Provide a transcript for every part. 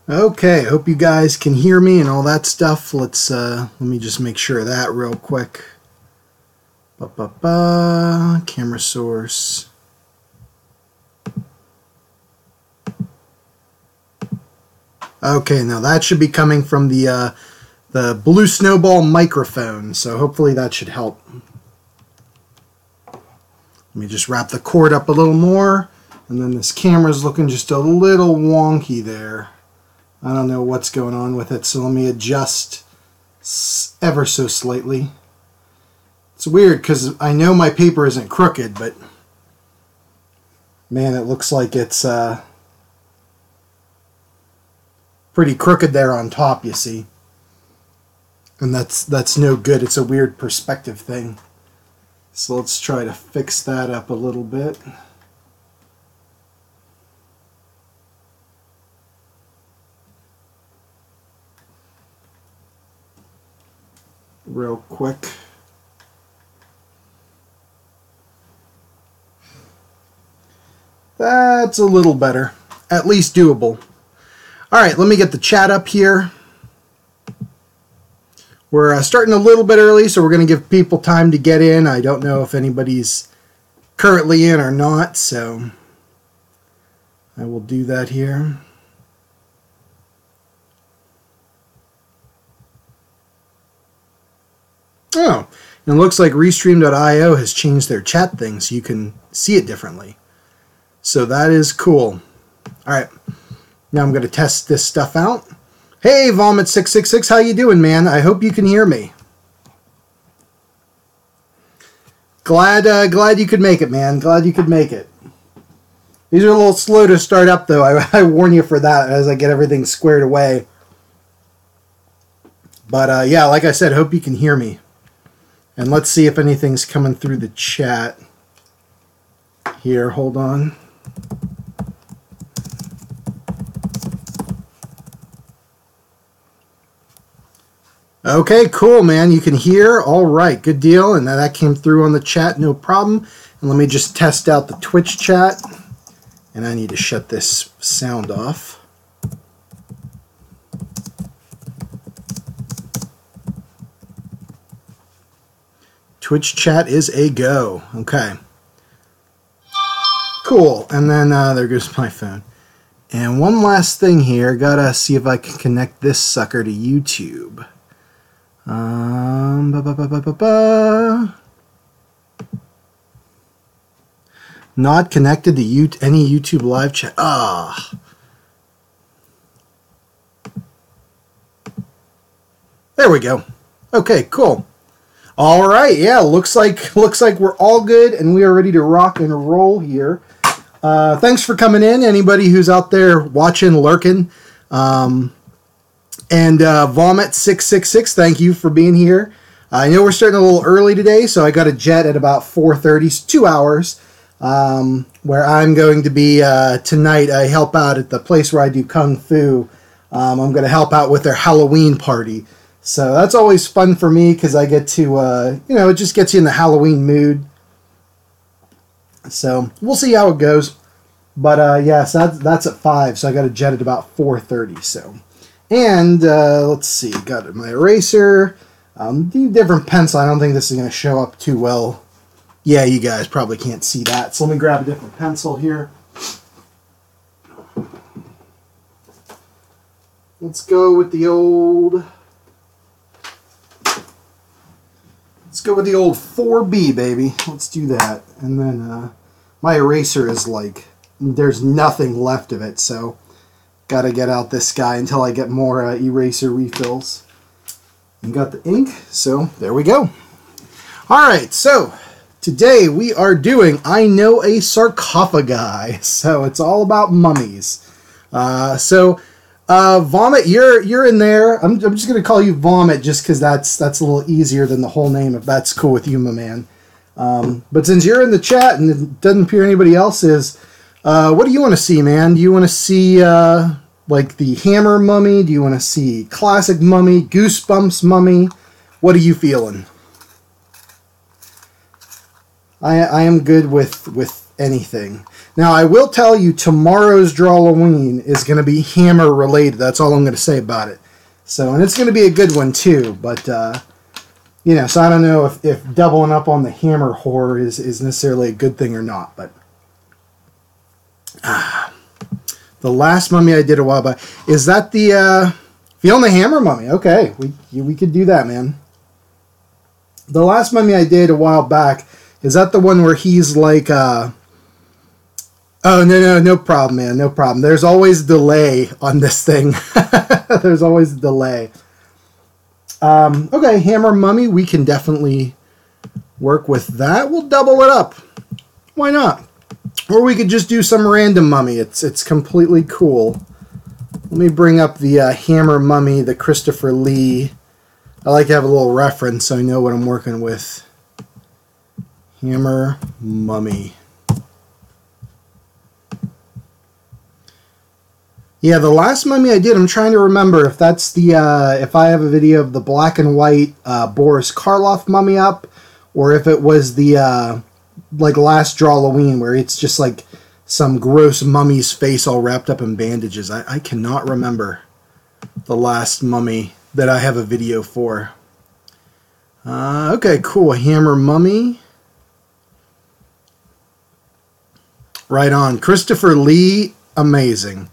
Okay, hope you guys can hear me and all that stuff. Let me just make sure of that real quick. Camera source. Okay, now that should be coming from the Blue Snowball microphone, so hopefully that should help. Let me just wrap the cord up a little more, and then this camera's looking just a little wonky there. I don't know what's going on with it, so let me adjust ever so slightly. It's weird because I know my paper isn't crooked, but man, it looks like it's pretty crooked there on top, you see. And that's no good. It's a weird perspective thing. So let's try to fix that up a little bit. Real quick. That's a little better. At least doable. Alright, let me get the chat up here. We're starting a little bit early, so we're going to give people time to get in. I don't know if anybody's currently in or not, so I will do that here. Oh, and it looks like Restream.io has changed their chat thing so you can see it differently. So that is cool. Alright, now I'm going to test this stuff out. Hey, Vomit666, how you doing, man? I hope you can hear me. Glad you could make it, man. Glad you could make it. These are a little slow to start up, though. I warn you for that as I get everything squared away. But, yeah, like I said, hope you can hear me. And let's see if anything's coming through the chat. Here, hold on. Okay, cool, man. You can hear. All right, good deal. And that came through on the chat, no problem. And let me just test out the Twitch chat. And I need to shut this sound off. Twitch chat is a go. Okay. Cool. And then there goes my phone. And one last thing here. Gotta see if I can connect this sucker to YouTube. Not connected to any YouTube live chat. Ah. There we go. Okay, cool. All right, yeah, looks like we're all good and we are ready to rock and roll here. Thanks for coming in, anybody who's out there watching, lurking. And Vomit666, thank you for being here. I know we're starting a little early today, so I got a jet at about 4:30, 2 hours, where I'm going to be tonight. I help out at the place where I do Kung Fu. I'm going to help out with their Halloween party. So that's always fun for me because I get to, it just gets you in the Halloween mood. So we'll see how it goes. But yes, that's at 5, so I got a jet at about 4:30. So, and let's see, got my eraser, different pencil. I don't think this is going to show up too well. Yeah, you guys probably can't see that. So let me grab a different pencil here. Let's go with the old. Let's go with the old 4B, baby. Let's do that. And then my eraser is like, there's nothing left of it, so got to get out this guy until I get more eraser refills. And got the ink, so there we go. All right, so today we are doing I Know a Sarcophoguy. So it's all about mummies. Vomit, you're in there. I'm just gonna call you Vomit just because that's a little easier than the whole name, if that's cool with you, my man. But since you're in the chat and it doesn't appear anybody else is, what do you want to see, man? Do you want to see like the Hammer Mummy? Do you want to see Classic Mummy, Goosebumps Mummy? What are you feeling? I am good with anything. Now, I will tell you, tomorrow's Drawlloween is going to be Hammer related. That's all I'm going to say about it. So, and it's going to be a good one too. But, you know, so I don't know if doubling up on the Hammer horror is necessarily a good thing or not. But, the last mummy I did a while back, is that the Fiona Hammer mummy? Okay, we could do that, man. The last mummy I did a while back, is that the one where he's like, oh, no problem, man, no problem. There's always delay on this thing. There's always a delay. Okay, Hammer Mummy, we can definitely work with that. We'll double it up. Why not? Or we could just do some random mummy. It's completely cool. Let me bring up the Hammer Mummy, the Christopher Lee. I like to have a little reference so I know what I'm working with. Hammer Mummy. Yeah, the last mummy I did, I'm trying to remember if that's the, if I have a video of the black and white Boris Karloff mummy up, or if it was the, like, last Drawlloween, where it's just like some gross mummy's face all wrapped up in bandages. I cannot remember the last mummy that I have a video for. Okay, cool. Hammer Mummy. Right on. Christopher Lee, amazing.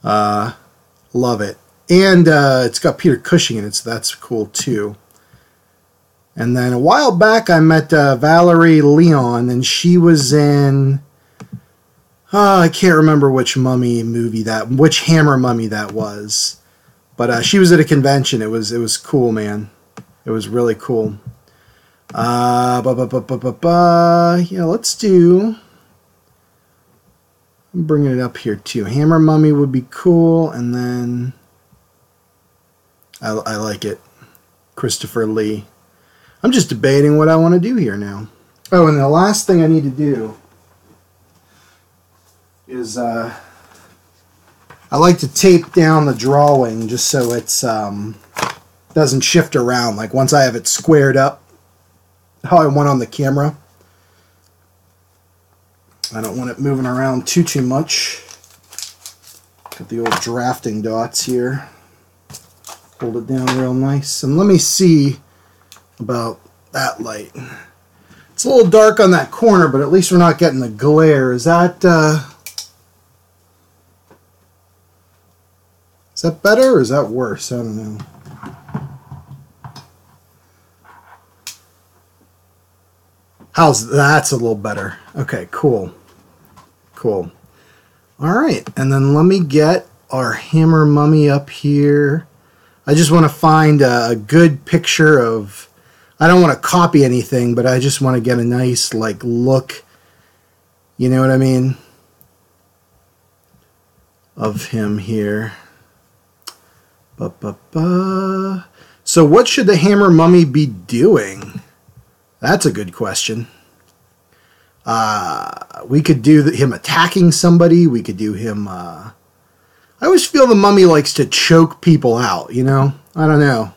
Love it. And it's got Peter Cushing in it, so that's cool too. And then a while back I met Valerie Leon, and she was in... I can't remember which mummy movie which Hammer Mummy that was. But she was at a convention. It was cool, man. It was really cool. Yeah, let's do... I'm bringing it up here too. Hammer Mummy would be cool, and then I like it. Christopher Lee. I'm just debating what I want to do here now. Oh, and the last thing I need to do is I like to tape down the drawing just so it's doesn't shift around. Like once I have it squared up how I want on the camera, I don't want it moving around too much. Got the old drafting dots here. Hold it down real nice. And let me see about that light. It's a little dark on that corner, but at least we're not getting the glare. Is that better or is that worse? I don't know. That's a little better. Okay, cool. Cool. Alright, and then let me get our Hammer Mummy up here. I just want to find a good picture of... I don't want to copy anything, but I just want to get a nice, like, look. You know what I mean? Of him here. So what should the Hammer Mummy be doing? That's a good question. We could do him attacking somebody. We could do him... I always feel the mummy likes to choke people out, you know? I don't know.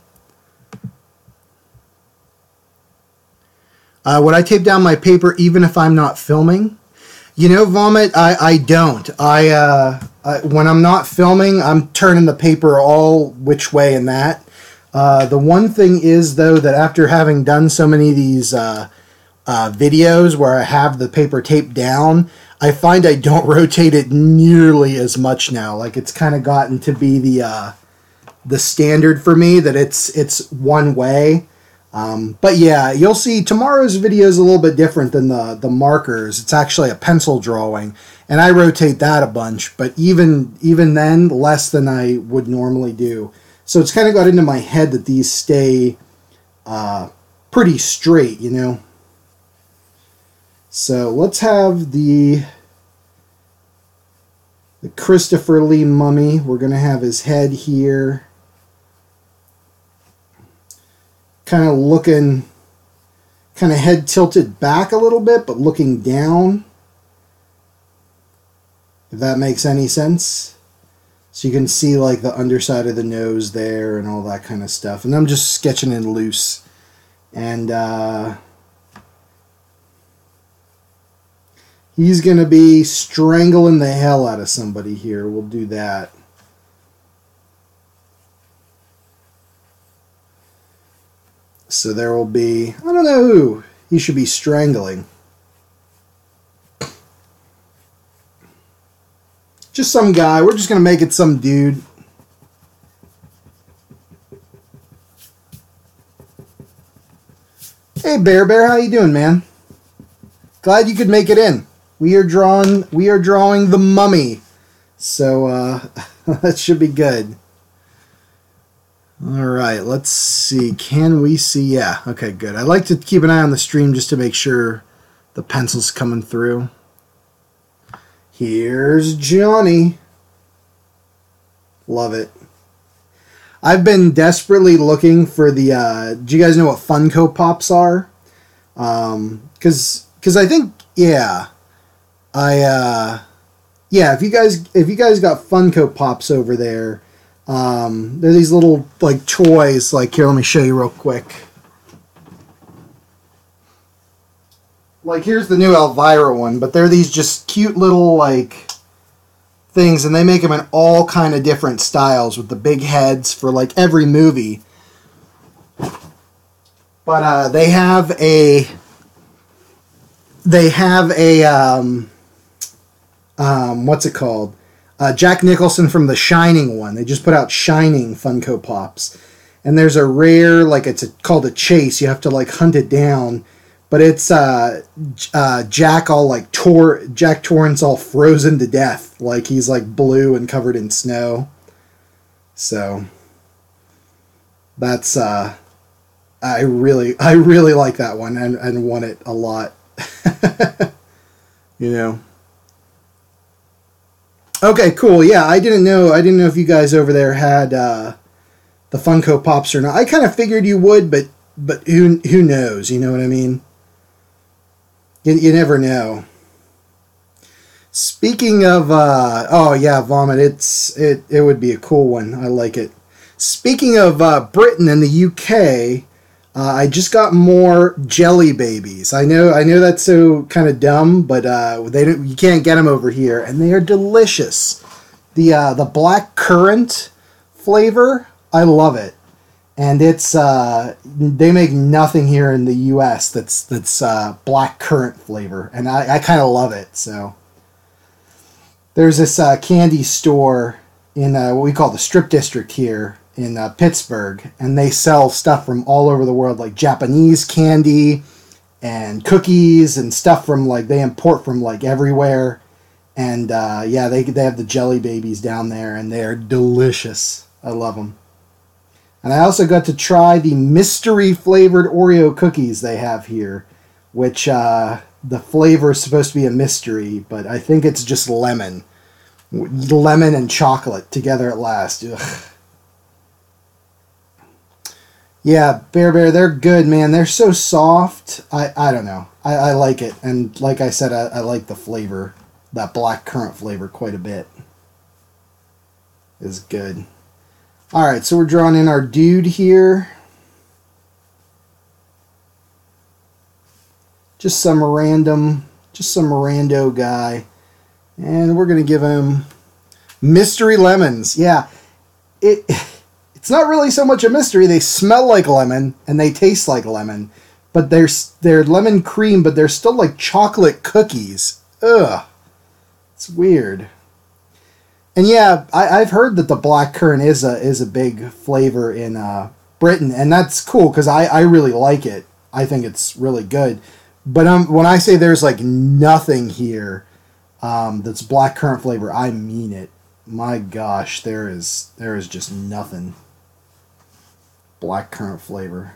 Would I tape down my paper even if I'm not filming? You know, Vomit, I don't. When I'm not filming, I'm turning the paper all which way and that. The one thing is, though, that after having done so many of these videos where I have the paper taped down, I find I don't rotate it nearly as much now. Like, it's kind of gotten to be the standard for me that it's one way. But yeah, you'll see tomorrow's video is a little bit different than the markers. It's actually a pencil drawing, and I rotate that a bunch, but even then, less than I would normally do. So it's kind of got into my head that these stay pretty straight, you know. So let's have the Christopher Lee mummy. We're going to have his head here. Kind of looking, kind of head tilted back a little bit, but looking down. If that makes any sense. So you can see like the underside of the nose there and all that kind of stuff. And I'm just sketching it loose. And He's going to be strangling the hell out of somebody here. We'll do that. So there will be, I don't know who he should be strangling. Just some guy. We're just going to make it some dude. Hey, Bear, how you doing, man? Glad you could make it in. We are drawing the Mummy. So, that should be good. Alright, let's see. Can we see? Yeah, okay, good. I like to keep an eye on the stream just to make sure the pencil's coming through. Here's Johnny. Love it. I've been desperately looking for the, do you guys know what Funko Pops are? Cause I think, yeah, yeah, if you guys got Funko Pops over there, they're these little, like, toys, like, here, let me show you real quick. Like, here's the new Elvira one, but they're these just cute little, like, things, and they make them in all kind of different styles with the big heads for, like, every movie. But, they have a, what's it called? Jack Nicholson from The Shining one. They just put out Shining Funko Pops. And there's a rare, like, called a chase. You have to, like, hunt it down. But it's Jack all, like, Jack Torrance all frozen to death. Like, he's, like, blue and covered in snow. So, that's, I really like that one and want it a lot. You know. Okay, cool. Yeah, I didn't know if you guys over there had the Funko Pops or not. I kind of figured you would, but who knows? You know what I mean? You never know. Speaking of, oh yeah, Vomit. It would be a cool one. I like it. Speaking of Britain and the UK, I just got more Jelly Babies. I know that's so kind of dumb, but you can't get them over here, and they are delicious. The black currant flavor, I love it, and it's they make nothing here in the U.S. that's black currant flavor, and I kind of love it. So there's this candy store in what we call the Strip District here in Pittsburgh, and they sell stuff from all over the world, like Japanese candy and cookies and stuff from, like, they import from, like, everywhere. And yeah, they have the Jelly Babies down there, and they are delicious. I love them. And I also got to try the mystery flavored Oreo cookies they have here, which the flavor is supposed to be a mystery, but I think it's just lemon and chocolate together at last. Ugh. Yeah, Bear, they're good, man. They're so soft. I don't know. I like it. And like I said, I like the flavor. That black currant flavor quite a bit. Is good. Alright, so we're drawing in our dude here. Just some rando guy. And we're going to give him mystery lemons. Yeah, it's not really so much a mystery. They smell like lemon and they taste like lemon, but they're lemon cream, but they're still like chocolate cookies. Ugh, it's weird. And yeah, I've heard that the black currant is a big flavor in Britain, and that's cool because I really like it. I think it's really good. But when I say there's like nothing here that's black currant flavor, I mean it. My gosh, there is just nothing. Black currant flavor.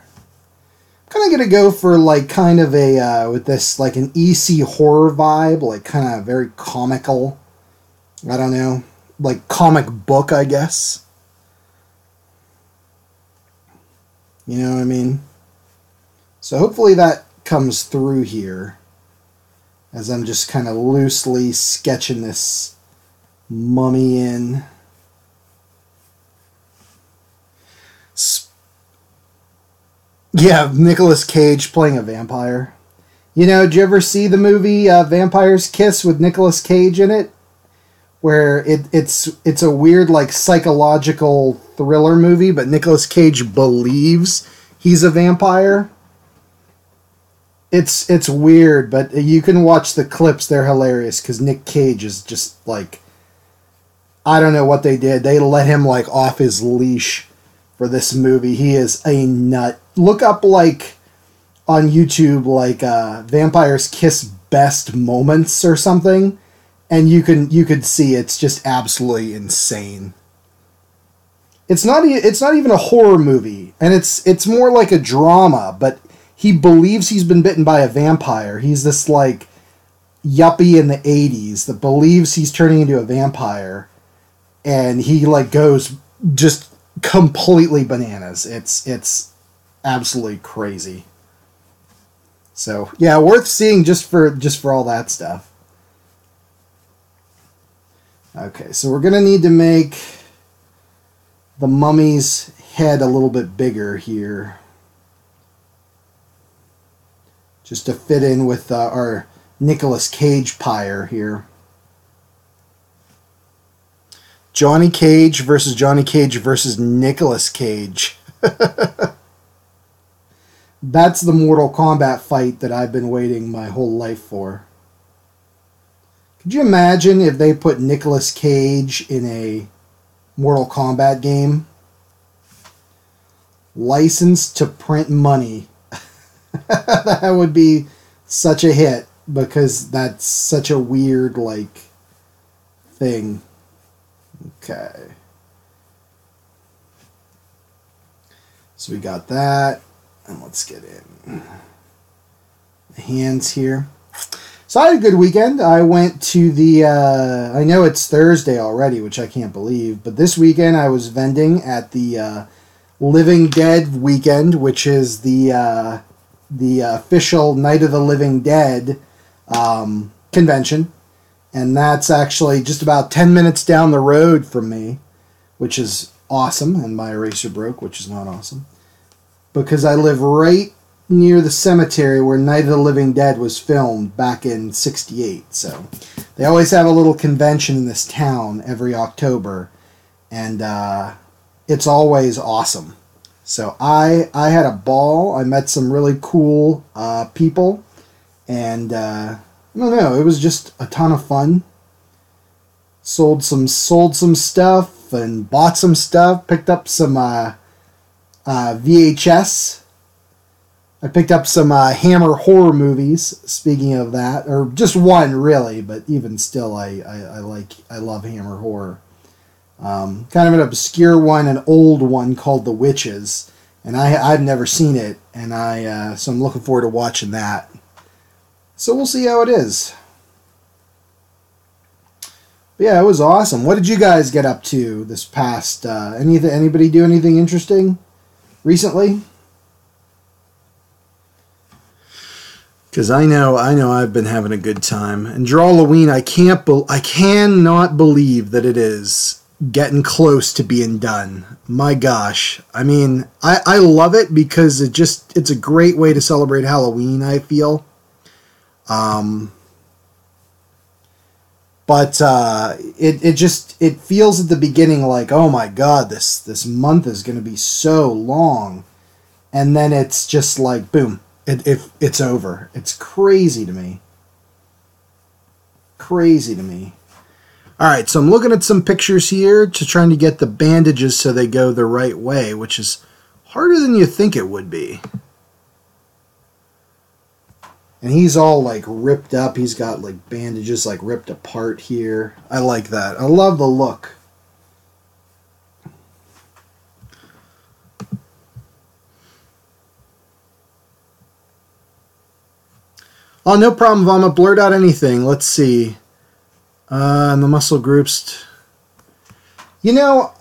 I'm kind of going to go for like kind of a, with this like an EC horror vibe, like kind of very comical. I don't know. Like comic book, I guess. You know what I mean? So hopefully that comes through here as I'm just kind of loosely sketching this mummy in. Yeah, Nicolas Cage playing a vampire. You know, did you ever see the movie Vampire's Kiss with Nicolas Cage in it? Where it's a weird, like, psychological thriller movie, but Nicolas Cage believes he's a vampire. It's weird, but you can watch the clips. They're hilarious because Nick Cage is just like, I don't know what they did. They let him like off his leash for this movie. He is a nut. Look up like on YouTube like Vampire's Kiss best moments or something, and you could see it's just absolutely insane. It's not even a horror movie, and it's more like a drama, but he believes he's been bitten by a vampire. He's this, like, yuppie in the 80s that believes he's turning into a vampire. And he, like, goes just completely bananas. It's absolutely crazy. So, yeah, worth seeing just for all that stuff. Okay, so we're going to need to make the mummy's head a little bit bigger here, just to fit in with our Nicolas Cage pyre here. Johnny Cage versus Nicolas Cage. That's the Mortal Kombat fight that I've been waiting my whole life for. Could you imagine if they put Nicolas Cage in a Mortal Kombat game? Licensed to print money. That would be such a hit because that's such a weird, like, thing. Okay. So we got that. And let's get in the hands here. So I had a good weekend. I went to the, I know it's Thursday already, which I can't believe, but this weekend I was vending at the Living Dead weekend, which is the official Night of the Living Dead convention. And that's actually just about 10 minutes down the road from me, which is awesome. And my eraser broke, which is not awesome. Because I live right near the cemetery where Night of the Living Dead was filmed back in '68. So they always have a little convention in this town every October. And it's always awesome. So I had a ball. I met some really cool people. And I don't know, it was just a ton of fun. Sold some stuff and bought some stuff. Picked up some VHS. I picked up some Hammer horror movies, speaking of that. Or just one, really, but even still, I love Hammer horror. Kind of an obscure one, an old one called The Witches. And I've never seen it, and so I'm looking forward to watching that. So we'll see how it is. But yeah, it was awesome. What did you guys get up to this past... anybody do anything interesting recently? Because I know I've been having a good time. And Drawlloween, I cannot believe that it is getting close to being done. My gosh. I mean, I love it because it's a great way to celebrate Halloween, I feel. But it feels at the beginning like, oh my god, this month is going to be so long, and then it's just like boom, it's over. It's crazy to me. Crazy to me. All right, so I'm looking at some pictures here to trying to get the bandages so they go the right way, which is harder than you think it would be. And he's all like ripped up. He's got like bandages like ripped apart here. I like that. I love the look. Oh, no problem, Vama. Blurt out anything. Let's see. And the muscle groups. You know,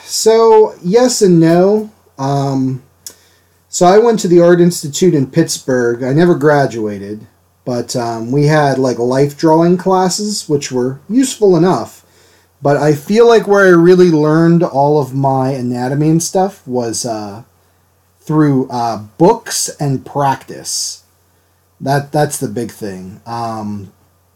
so yes and no. So I went to the Art Institute in Pittsburgh. I never graduated, but we had like life drawing classes, which were useful enough. But I feel like where I really learned all of my anatomy and stuff was through books and practice. That's the big thing.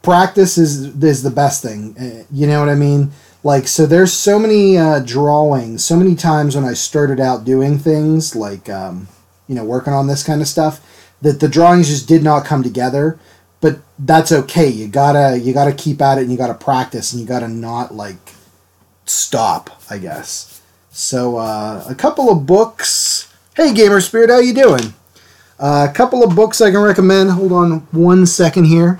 Practice is the best thing. You know what I mean? Like, so there's so many drawings, so many times when I started out doing things like, working on this kind of stuff, that the drawings just did not come together. But that's okay. You gotta keep at it, and you gotta practice, and you gotta not like stop, I guess. So a couple of books. Hey, Gamer Spirit, how you doing? A couple of books I can recommend. Hold on 1 second here.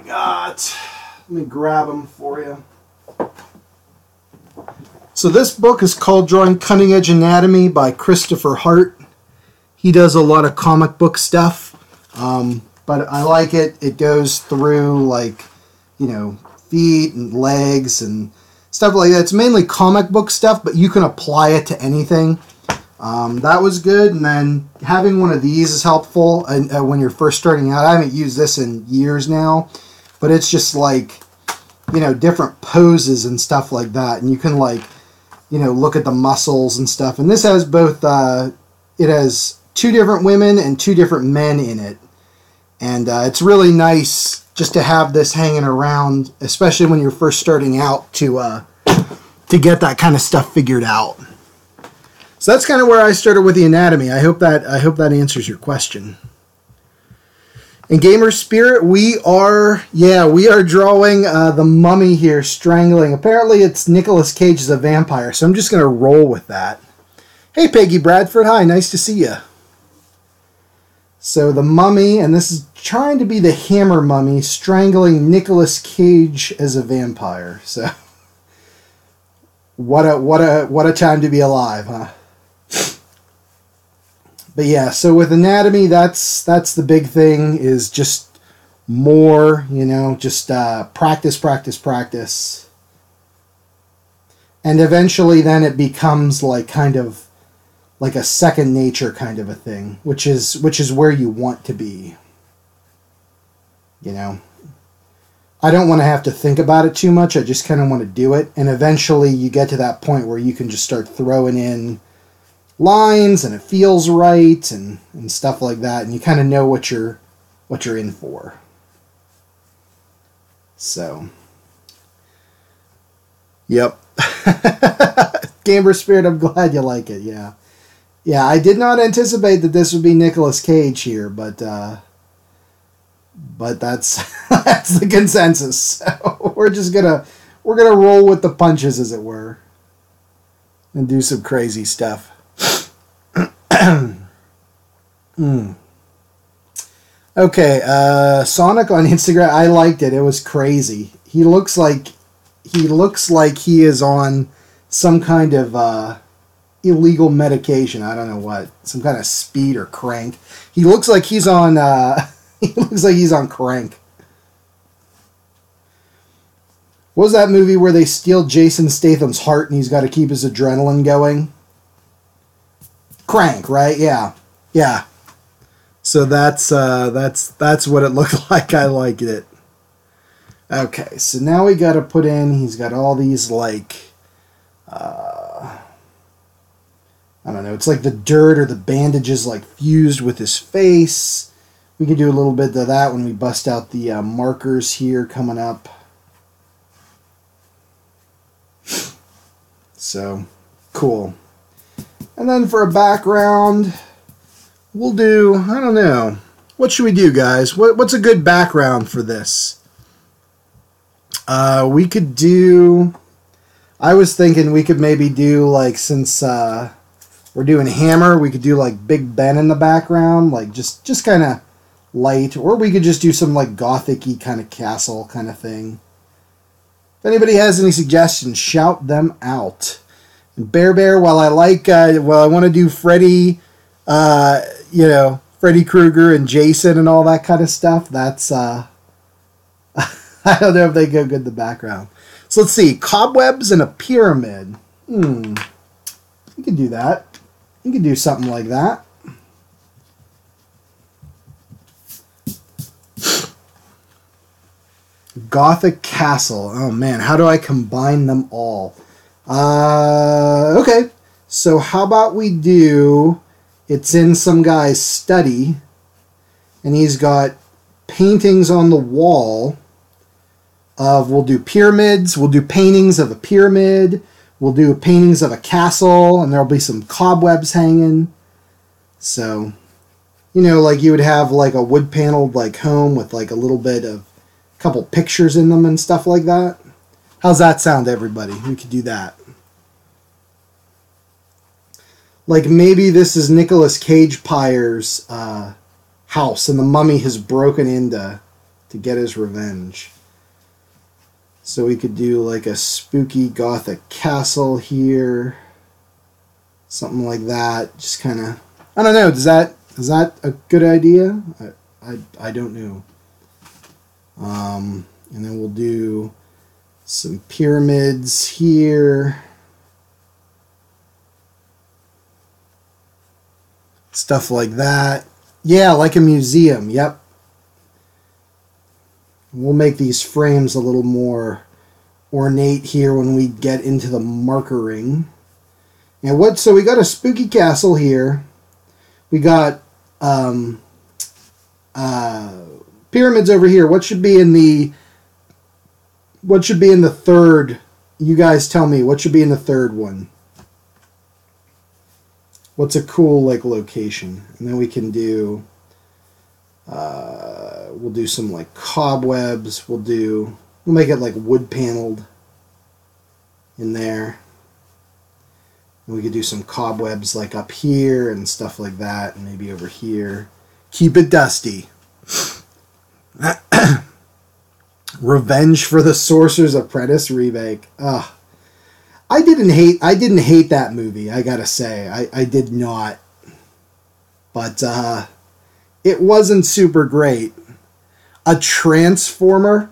Let me grab them for you. So this book is called Drawing Cutting Edge Anatomy by Christopher Hart. He does a lot of comic book stuff, but I like it. It goes through like, feet and legs and stuff like that. It's mainly comic book stuff, but you can apply it to anything. That was good. And then having one of these is helpful when you're first starting out. I haven't used this in years now, but it's just like, different poses and stuff like that. And you can like, look at the muscles and stuff. And this has both, it has 2 different women and 2 different men in it. And it's really nice just to have this hanging around, especially when you're first starting out, to get that kind of stuff figured out. So that's kind of where I started with the anatomy. I hope that answers your question. And Gamer Spirit, we are drawing the mummy here strangling. Apparently it's Nicolas Cage as a vampire, so I'm just going to roll with that. Hey Peggy Bradford, hi, nice to see you. So the mummy, and this is trying to be the Hammer mummy, strangling Nicolas Cage as a vampire. So what a time to be alive, huh? But yeah, so with anatomy, that's the big thing, is just more, just practice, practice, practice. And eventually then it becomes like kind of like a second nature kind of a thing, which is where you want to be. I don't want to have to think about it too much. I just kind of want to do it. And eventually you get to that point where you can just start throwing in lines and it feels right and stuff like that. And you kind of know what you're in for. So, yep. Gamer Spirit, I'm glad you like it. Yeah. Yeah, I did not anticipate that this would be Nicolas Cage here, but that's that's the consensus. So we're gonna roll with the punches, as it were, and do some crazy stuff. Okay, Sonic on Instagram. I liked it. It was crazy. He looks like he is on some kind of illegal medication. I don't know what, some kind of speed or crank. He looks like he's on crank. What was that movie where they steal Jason Statham's heart and he's got to keep his adrenaline going? Crank, right? Yeah. So that's what it looked like. I liked it. Okay, so now we got to put in. He's got all these like. I don't know, it's like the dirt or the bandages like fused with his face. We can do a little bit of that when we bust out the markers here coming up. So, cool. And then for a background, we'll do, I don't know, what should we do, guys? What's a good background for this? We could do, I was thinking we could maybe do, like, since we're doing Hammer, we could do like Big Ben in the background, like just kind of light, or we could just do some like gothic-y kind of castle kind of thing. If anybody has any suggestions, shout them out. And Bear, while I like, I want to do Freddy, Freddy Krueger and Jason and all that kind of stuff. That's I don't know if they go good in the background. So let's see, cobwebs and a pyramid. You can do that. You can do something like that. Gothic castle. Oh man, how do I combine them all? Okay, so how about we do It's in some guy's study, and he's got paintings on the wall of, we'll do pyramids, we'll do paintings of a pyramid, we'll do paintings of a castle, and there'll be some cobwebs hanging. So, you know, like you would have like a wood paneled like home with like a little bit of a couple pictures in them and stuff like that. How's that sound, everybody? We could do that. Like maybe this is Nicolas Cage Pyre's house, and the mummy has broken into to get his revenge. So we could do like a spooky gothic castle here, something like that. Just kind of, I don't know. Is that a good idea? I don't know. And then we'll do some pyramids here. Stuff like that. Yeah, like a museum. Yep. We'll make these frames a little more ornate here when we get into the markering. And so we got a spooky castle here. We got pyramids over here. What should be in the third? You guys tell me what should be in the third one. What's a cool like location? And then we can do we'll do some like cobwebs. We'll make it like wood paneled in there. And we could do some cobwebs like up here and stuff like that, and maybe over here. Keep it dusty. Revenge for the Sorcerer's Apprentice remake. Ugh. I didn't hate that movie, I gotta say. I did not. But it wasn't super great. A Transformer?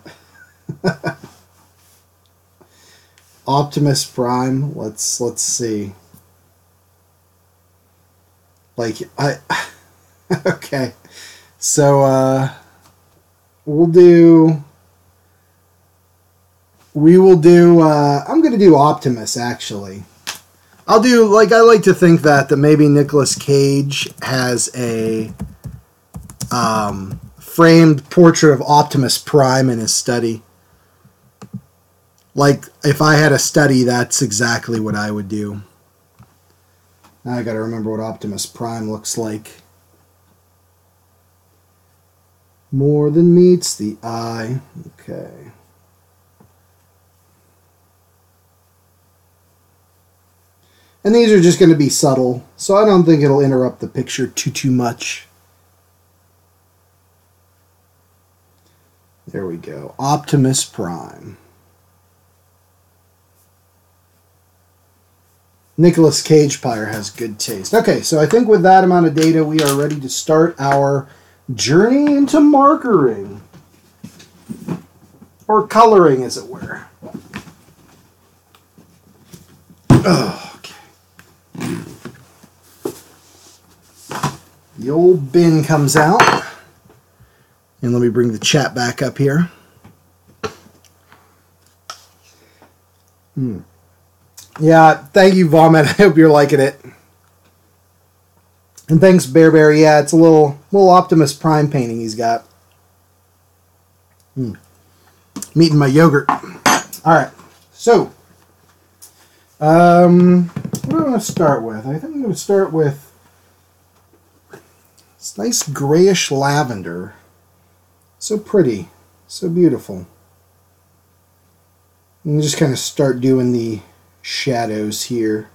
Optimus Prime. Let's see. Like okay. So we will do I'm going to do Optimus, actually. I'll do, like, I like to think that maybe Nicolas Cage has a framed portrait of Optimus Prime in his study. Like, if I had a study, that's exactly what I would do. Now I got to remember what Optimus Prime looks like. More than meets the eye. Okay. And these are just going to be subtle, so I don't think it'll interrupt the picture too much. There we go. Optimus Prime. Nicolas Cage Pyre has good taste. Okay, so I think with that amount of data, we are ready to start our journey into markering. Or coloring, as it were. Okay. The old bin comes out. And let me bring the chat back up here. Yeah, thank you, Vomit. I hope you're liking it. And thanks, Bear. Yeah, it's a little Optimus Prime painting he's got. I'm eating my yogurt. Alright, so what do I want to start with? I think I'm going to start with this nice grayish lavender. So pretty. So beautiful. And just kind of start doing the shadows here.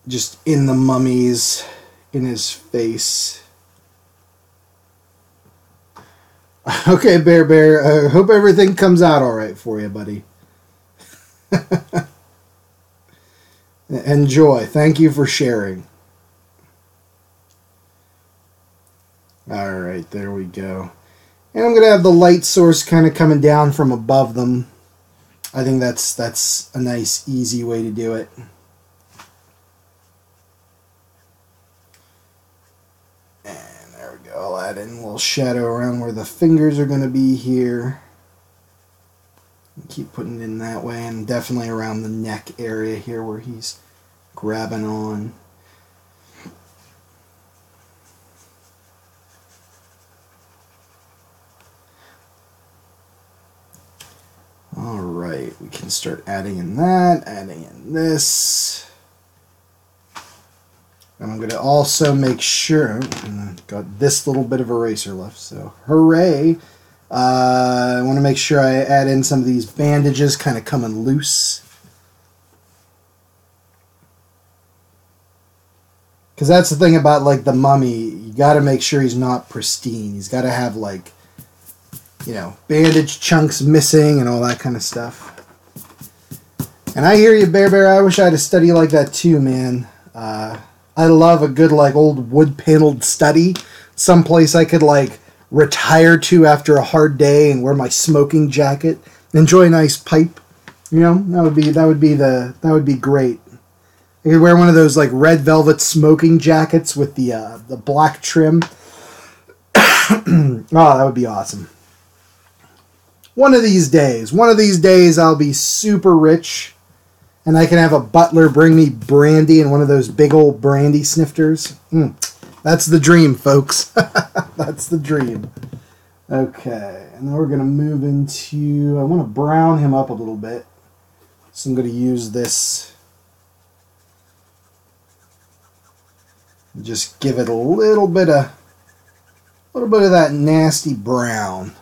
Just in the mummy's, in his face. Okay, Bear. I hope everything comes out all right for you, buddy. Enjoy. Thank you for sharing. All right, there we go. And I'm going to have the light source kind of coming down from above them. I think that's a nice, easy way to do it. And there we go. I'll add in a little shadow around where the fingers are going to be here. Keep putting it in that way, and definitely around the neck area here where he's grabbing on. Alright, we can start adding in that, adding in this. And I'm going to also make sure, I've got this little bit of eraser left, so hooray. I want to make sure I add in some of these bandages kind of coming loose. Because that's the thing about like the mummy, you got to make sure he's not pristine. He's got to have like, you know, bandage chunks missing and all that kind of stuff. And I hear you, Bear. I wish I had a study like that too, man. I love a good like old wood-paneled study. Someplace I could like retire to after a hard day and wear my smoking jacket, enjoy a nice pipe. You know, that would be great. I could wear one of those like red velvet smoking jackets with the black trim. Oh, that would be awesome. One of these days I'll be super rich and I can have a butler bring me brandy in one of those big old brandy snifters. That's the dream, folks. That's the dream. Okay, and then we're going to move into, I want to brown him up a little bit. So I'm going to use this. Just give it a little bit of that nasty brown.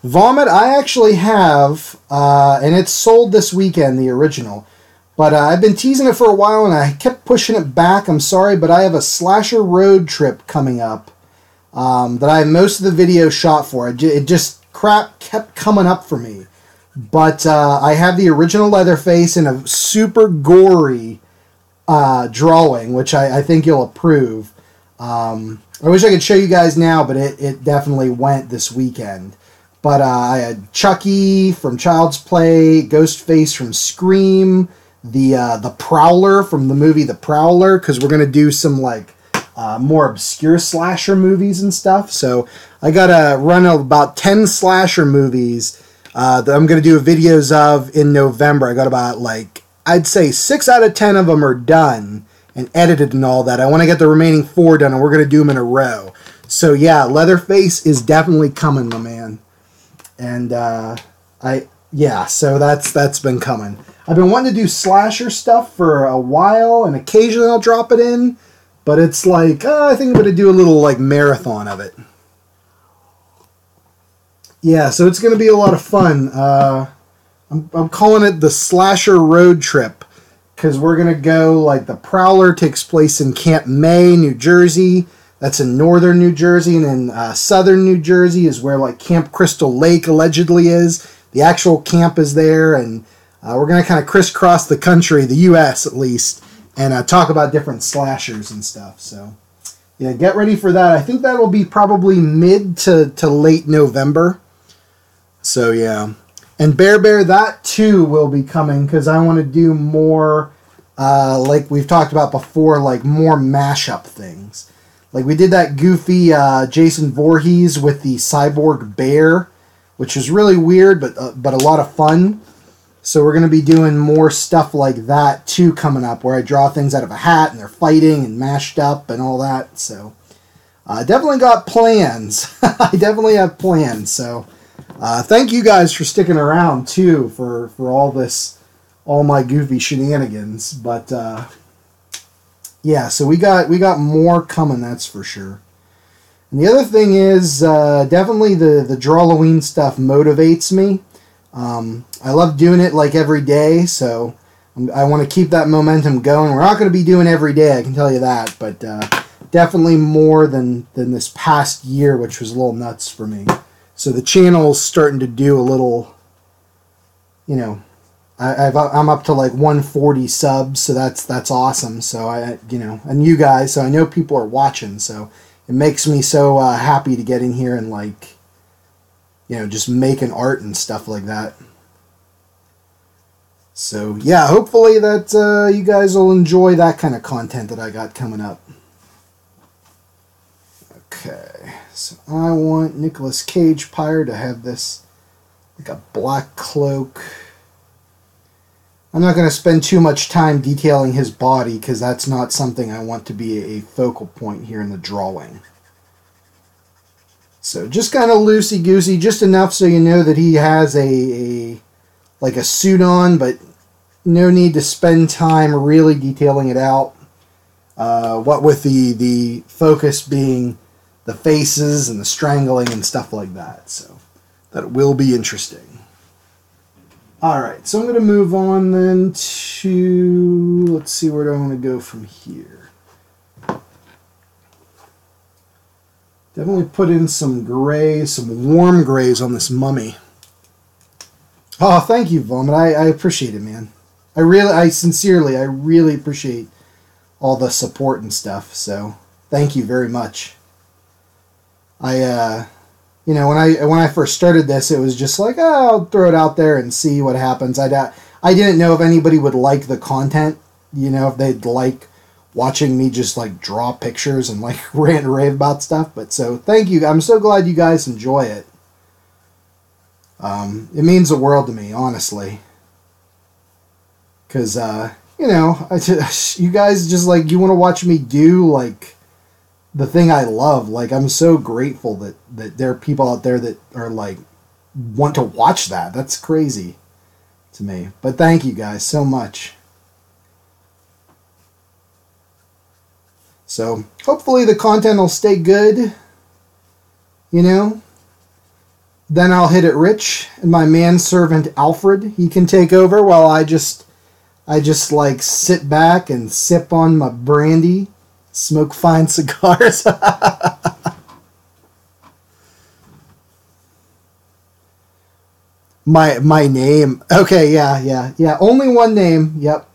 Vomit, I actually have, and it's sold this weekend, the original. But I've been teasing it for a while, and I kept pushing it back. I'm sorry, but I have a slasher road trip coming up that I have most of the video shot for. It just kept coming up for me. But I have the original Leatherface in a super gory drawing, which I think you'll approve. I wish I could show you guys now, but it definitely went this weekend. But I had Chucky from Child's Play, Ghostface from Scream, the Prowler from the movie The Prowler, because we're going to do some like more obscure slasher movies and stuff. So I got to run about 10 slasher movies that I'm going to do videos of in November. I got about like, I'd say 6 out of 10 of them are done and edited and all that. I want to get the remaining 4 done, and we're going to do them in a row. So yeah, Leatherface is definitely coming, my man. And so that's been coming. I've been wanting to do slasher stuff for a while, and occasionally I'll drop it in, but it's like, I think I'm going to do a little like marathon of it. Yeah, so it's going to be a lot of fun. I'm calling it the Slasher Road Trip, because we're going to go, like, the Prowler takes place in Camp May, New Jersey. That's in northern New Jersey, and in southern New Jersey is where, like, Camp Crystal Lake allegedly is. The actual camp is there, and we're going to kind of crisscross the country, the U.S. at least, and talk about different slashers and stuff. So, yeah, get ready for that. I think that'll be probably mid to late November. So, yeah. And Bear, that too will be coming, because I want to do more, like we've talked about before, like more mashup things. Like we did that goofy Jason Voorhees with the cyborg bear, which was really weird, but a lot of fun. So we're going to be doing more stuff like that too coming up, where I draw things out of a hat and they're fighting and mashed up and all that. So I definitely got plans. I definitely have plans. So thank you guys for sticking around too for all my goofy shenanigans. But yeah, so we got more coming, that's for sure. And the other thing is, definitely the Drawlloween stuff motivates me. I love doing it like every day, so I want to keep that momentum going. We're not going to be doing every day, I can tell you that, but definitely more than this past year, which was a little nuts for me. So the channel's starting to do a little, you know, I'm up to like 140 subs, so that's awesome. So and you guys, so I know people are watching, so it makes me so happy to get in here and like, you know, just making art and stuff like that. So yeah, hopefully that you guys will enjoy that kind of content that I got coming up. Okay, so I want Nicolas Cage Pyre to have this like a black cloak. I'm not going to spend too much time detailing his body because that's not something I want to be a focal point here in the drawing. So just kind of loosey-goosey, just enough so you know that he has like a suit on, but no need to spend time really detailing it out. What with the focus being the faces and the strangling and stuff like that. So that will be interesting. Alright, so I'm going to move on then to, let's see, where do I want to go from here? Definitely put in some grays, some warm grays on this mummy. Oh, thank you, Vomit. I appreciate it, man. I sincerely appreciate all the support and stuff, so thank you very much. You know, when I first started this, it was just like, oh, I'll throw it out there and see what happens. I didn't know if anybody would like the content, you know, if they'd like watching me just like draw pictures and like rant and rave about stuff. But so thank you. I'm so glad you guys enjoy it. It means the world to me, honestly. Because, you know, you guys just like, you want to watch me do like the thing I love. Like, I'm so grateful that there are people out there that are like, want to watch that. That's crazy to me. But thank you guys so much. So, hopefully the content will stay good. You know? Then I'll hit it rich, and my manservant Alfred, he can take over while I just like sit back and sip on my brandy. Smoke fine cigars. my name. Okay, yeah. Only one name. Yep.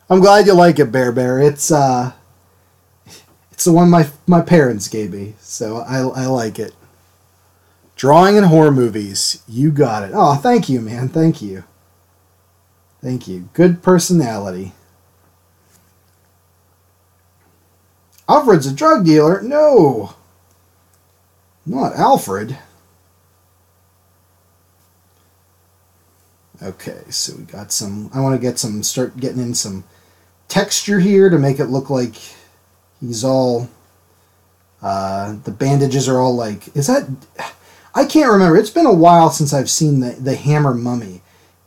I'm glad you like it, Bear. It's the one my parents gave me, so I like it. Drawing in horror movies. You got it. Oh, thank you, man. Thank you. Thank you. Good personality. Alfred's a drug dealer? No. Not Alfred. Okay, so we got some... I want to start getting in some texture here to make it look like he's all... the bandages are all like... Is that... I can't remember. It's been a while since I've seen the Hammer Mummy.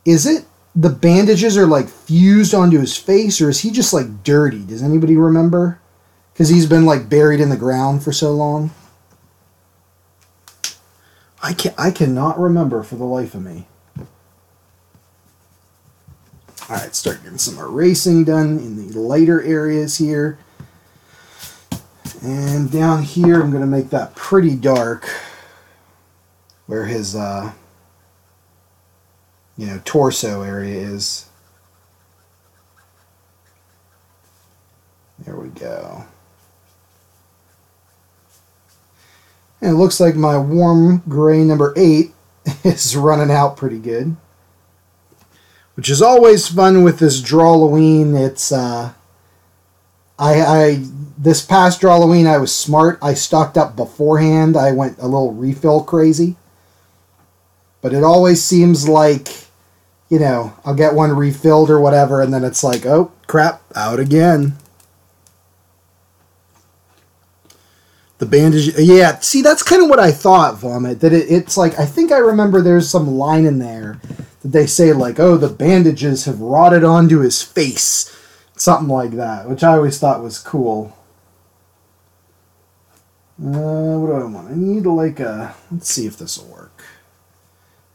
Is it the bandages are like fused onto his face, or is he just like dirty? Does anybody remember? Because he's been like buried in the ground for so long. I cannot remember for the life of me. Alright, start getting some erasing done in the lighter areas here. And down here I'm going to make that pretty dark. Where his, you know, torso area is. There we go. And it looks like my warm gray number 8 is running out pretty good. Which is always fun with this Drawlloween. It's, this past Drawlloween I was smart. I stocked up beforehand. I went a little refill crazy. But it always seems like, you know, I'll get one refilled or whatever, and then it's like, oh, crap, out again. The bandage, yeah, see, that's kind of what I thought, Vomit, that it's like, I think I remember there's some line in there that they say, like, oh, the bandages have rotted onto his face. Something like that, which I always thought was cool. What do I want? I need, like, let's see if this will work.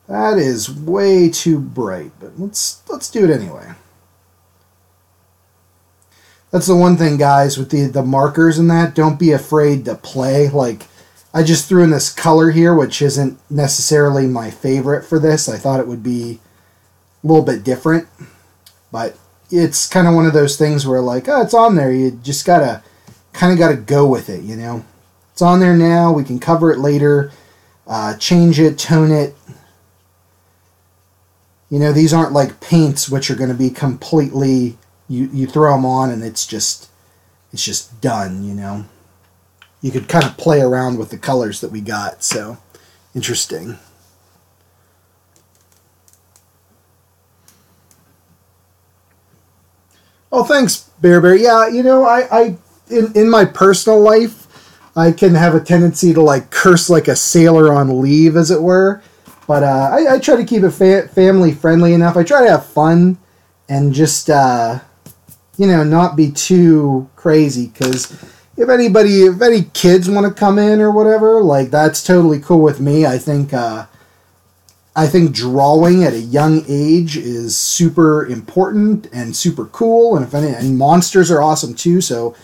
That is way too bright, but let's do it anyway. That's the one thing, guys, with the markers and that. Don't be afraid to play. Like, I just threw in this color here, which isn't necessarily my favorite for this. I thought it would be a little bit different. But it's kind of one of those things where, like, oh, it's on there. You just kind of gotta go with it, you know? It's on there now. We can cover it later. Change it, tone it. You know, these aren't like paints which are going to be completely, you throw them on and it's just done, you know. You could kind of play around with the colors that we got, so interesting. Oh, thanks, Bear Bear. Yeah, you know, in my personal life, I can have a tendency to like curse like a sailor on leave, as it were. But I try to keep it family friendly enough. I try to have fun and just you know, not be too crazy. Because if any kids want to come in or whatever, like that's totally cool with me. I think drawing at a young age is super important and super cool, and monsters are awesome too. So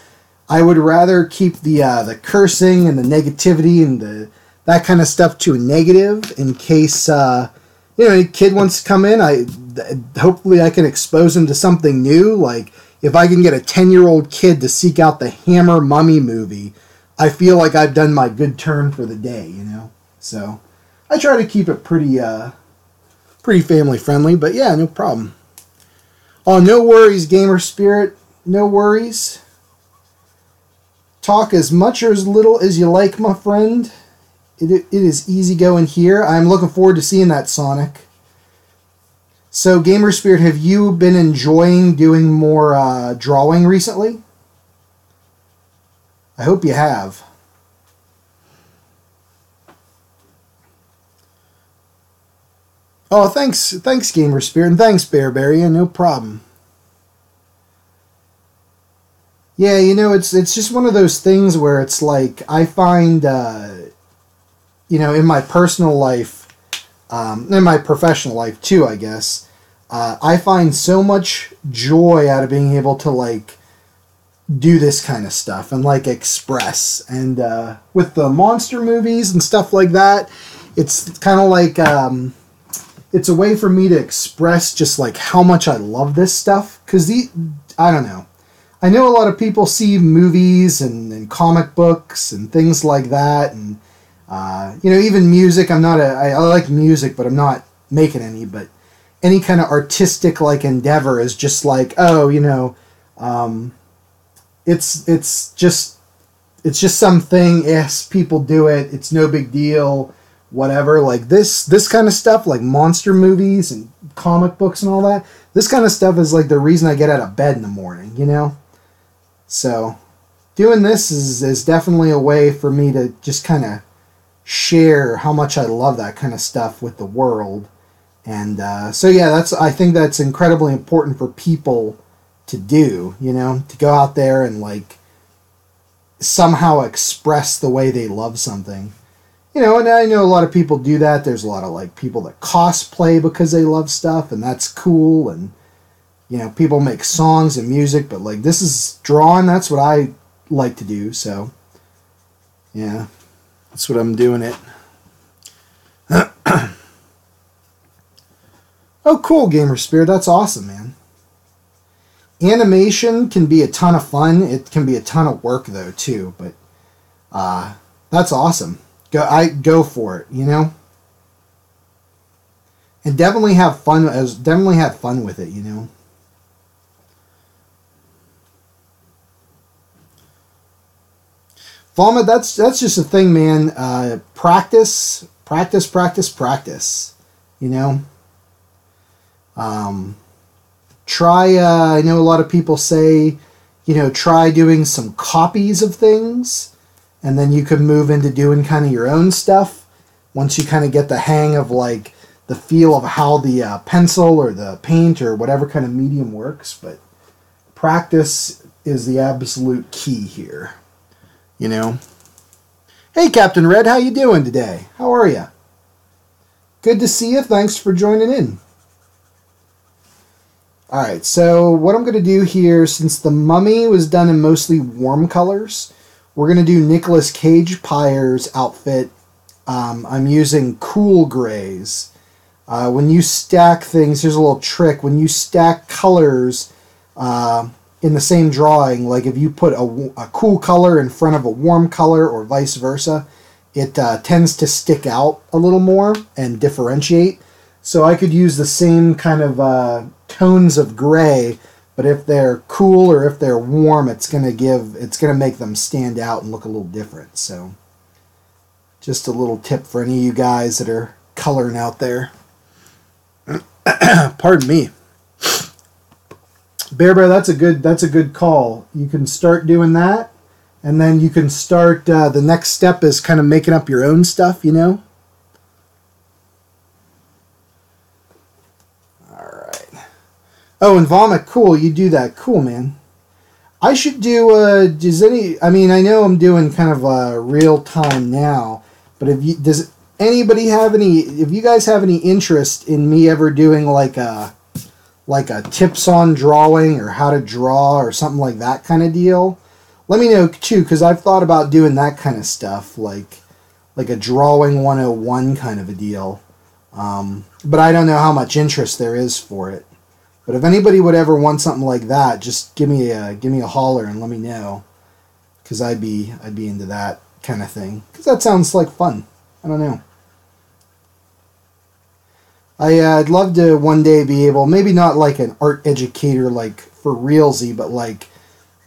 I would rather keep the cursing and the negativity and that kind of stuff to a negative in case you know, any kid wants to come in. Hopefully I can expose them to something new. Like if I can get a 10-year-old kid to seek out the Hammer Mummy movie, I feel like I've done my good turn for the day. You know, so. I try to keep it pretty family friendly, but yeah, no problem. Oh, no worries, Gamer Spirit. No worries. Talk as much or as little as you like, my friend. It is easy going here. I'm looking forward to seeing that, Sonic. So, Gamer Spirit, have you been enjoying doing more drawing recently? I hope you have. Oh, thanks, Gamer Spirit, and thanks, Bearberry, no problem. Yeah, you know, it's just one of those things where it's like I find, you know, in my personal life, in my professional life too, I guess, I find so much joy out of being able to like do this kind of stuff and like express. And with the monster movies and stuff like that, it's kind of like. It's a way for me to express just like how much I love this stuff. Because I don't know. I know a lot of people see movies and comic books and things like that. And, you know, even music. I like music, but I'm not making any. But any kind of artistic like endeavor is just like, oh, you know, it's just something. Yes, people do it. It's no big deal. Whatever, like this kind of stuff, like monster movies and comic books and all that, this kind of stuff is like the reason I get out of bed in the morning, you know? So, doing this is definitely a way for me to just kind of share how much I love that kind of stuff with the world. And so yeah, I think that's incredibly important for people to do, you know? To go out there and like somehow express the way they love something. You know, and I know a lot of people do that. There's a lot of like people that cosplay because they love stuff, and that's cool. And you know, people make songs and music, but like this is drawing. That's what I like to do. So yeah, that's what I'm doing it. Oh, cool, Gamer Spirit. That's awesome, man. Animation can be a ton of fun. It can be a ton of work though too. But that's awesome. Go for it, you know, and definitely have fun. Definitely have fun with it, you know. Vomit. That's just a thing, man. Practice. You know. Try. I know a lot of people say, you know, try doing some copies of things. And then you could move into doing kind of your own stuff once you kind of get the hang of like the feel of how the pencil or the paint or whatever kind of medium works. But practice is the absolute key here, you know. Hey, Captain Red, how you doing today? How are you? Good to see you. Thanks for joining in. All right, so what I'm going to do here, since the Mummy was done in mostly warm colors, we're going to do Nicolas Cage Pyre's outfit. I'm using cool grays. When you stack things, here's a little trick. When you stack colors in the same drawing, like if you put a cool color in front of a warm color or vice versa, it tends to stick out a little more and differentiate. So I could use the same kind of tones of gray, but if they're cool or if they're warm, it's gonna make them stand out and look a little different. So, just a little tip for any of you guys that are coloring out there. Pardon me. Bear Bear, that's a good call. You can start doing that, and then you can start, the next step is kind of making up your own stuff, you know? Alright. Oh, and Vomit, cool, you do that. Cool, man. I should do, I mean, I know I'm doing kind of real time now, but does anybody have if you guys have any interest in me ever doing like a tips on drawing or how to draw or something like that kind of deal, let me know too, because I've thought about doing that kind of stuff, like a drawing 101 kind of a deal. But I don't know how much interest there is for it. But if anybody would ever want something like that, just give me a holler and let me know, because I'd be into that kind of thing, because that sounds like fun. I don't know. I'd love to one day be able, maybe not like an art educator like for realsy, but like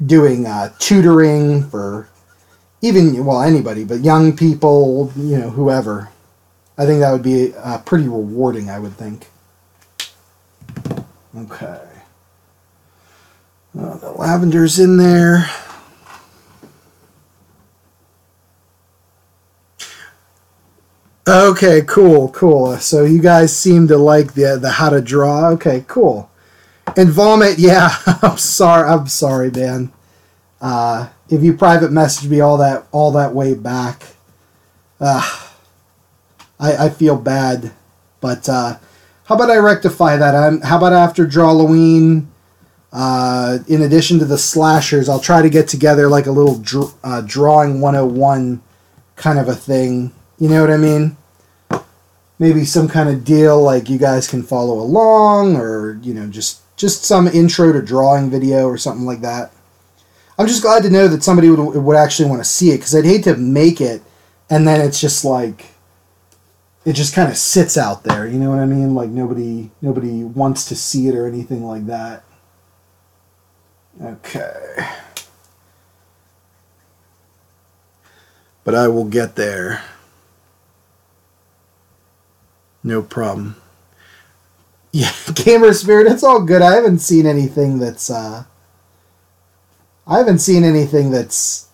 doing tutoring for even, well, anybody, but young people, you know, whoever. I think that would be pretty rewarding, I would think. Okay. The lavender's in there. Okay, cool. So you guys seem to like the how to draw. Okay, cool. And Vomit, yeah, I'm sorry, man. If you private message me all that way back, I feel bad. But how about I rectify that? How about after Drawlloween, in addition to the slashers, I'll try to get together like a little drawing 101 kind of a thing. You know what I mean? Maybe some kind of deal like you guys can follow along, or, you know, just some intro to drawing video or something like that. I'm just glad to know that somebody would actually want to see it, because I'd hate to make it and then it's just like, it just kind of sits out there, you know what I mean? Like nobody wants to see it or anything like that. Okay. But I will get there. No problem. Yeah, Gamer Spirit, it's all good. I haven't seen anything that's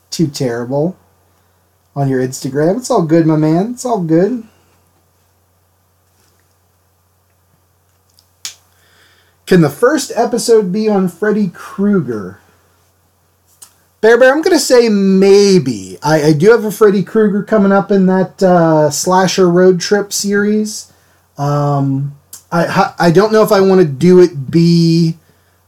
too terrible on your Instagram. It's all good, my man. It's all good. Can the first episode be on Freddy Krueger? Bear, I'm going to say maybe. I do have a Freddy Krueger coming up in that Slasher Road Trip series. I don't know if I want to do it be,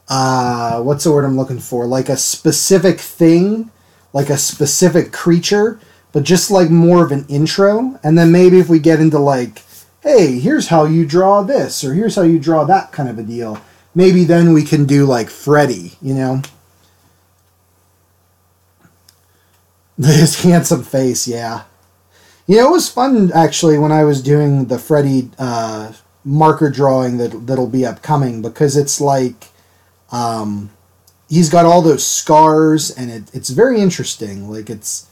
what's the word I'm looking for? Like a specific thing, like a specific creature, but just like more of an intro. And then maybe if we get into like, hey, here's how you draw this, or here's how you draw that kind of a deal, maybe then we can do like Freddy, you know? His handsome face, yeah. You know, it was fun, actually, when I was doing the Freddy marker drawing that'll be upcoming, because it's like, he's got all those scars, and it's very interesting. Like, it's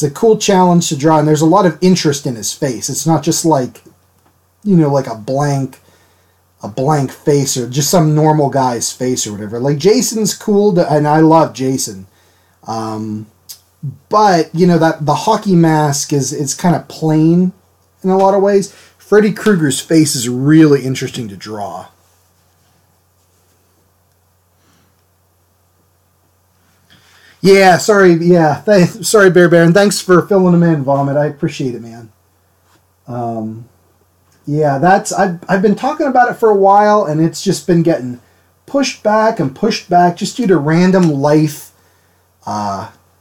a cool challenge to draw, and there's a lot of interest in his face. It's not just like, you know, like a blank face, or just some normal guy's face or whatever. Like, Jason's cool, and I love Jason. But, you know, that the hockey mask is kind of plain in a lot of ways. Freddy Krueger's face is really interesting to draw. Yeah, sorry, yeah. Sorry, Bear, and thanks for filling them in, Vomit. I appreciate it, man. Yeah, I've been talking about it for a while, and it's just been getting pushed back just due to random life.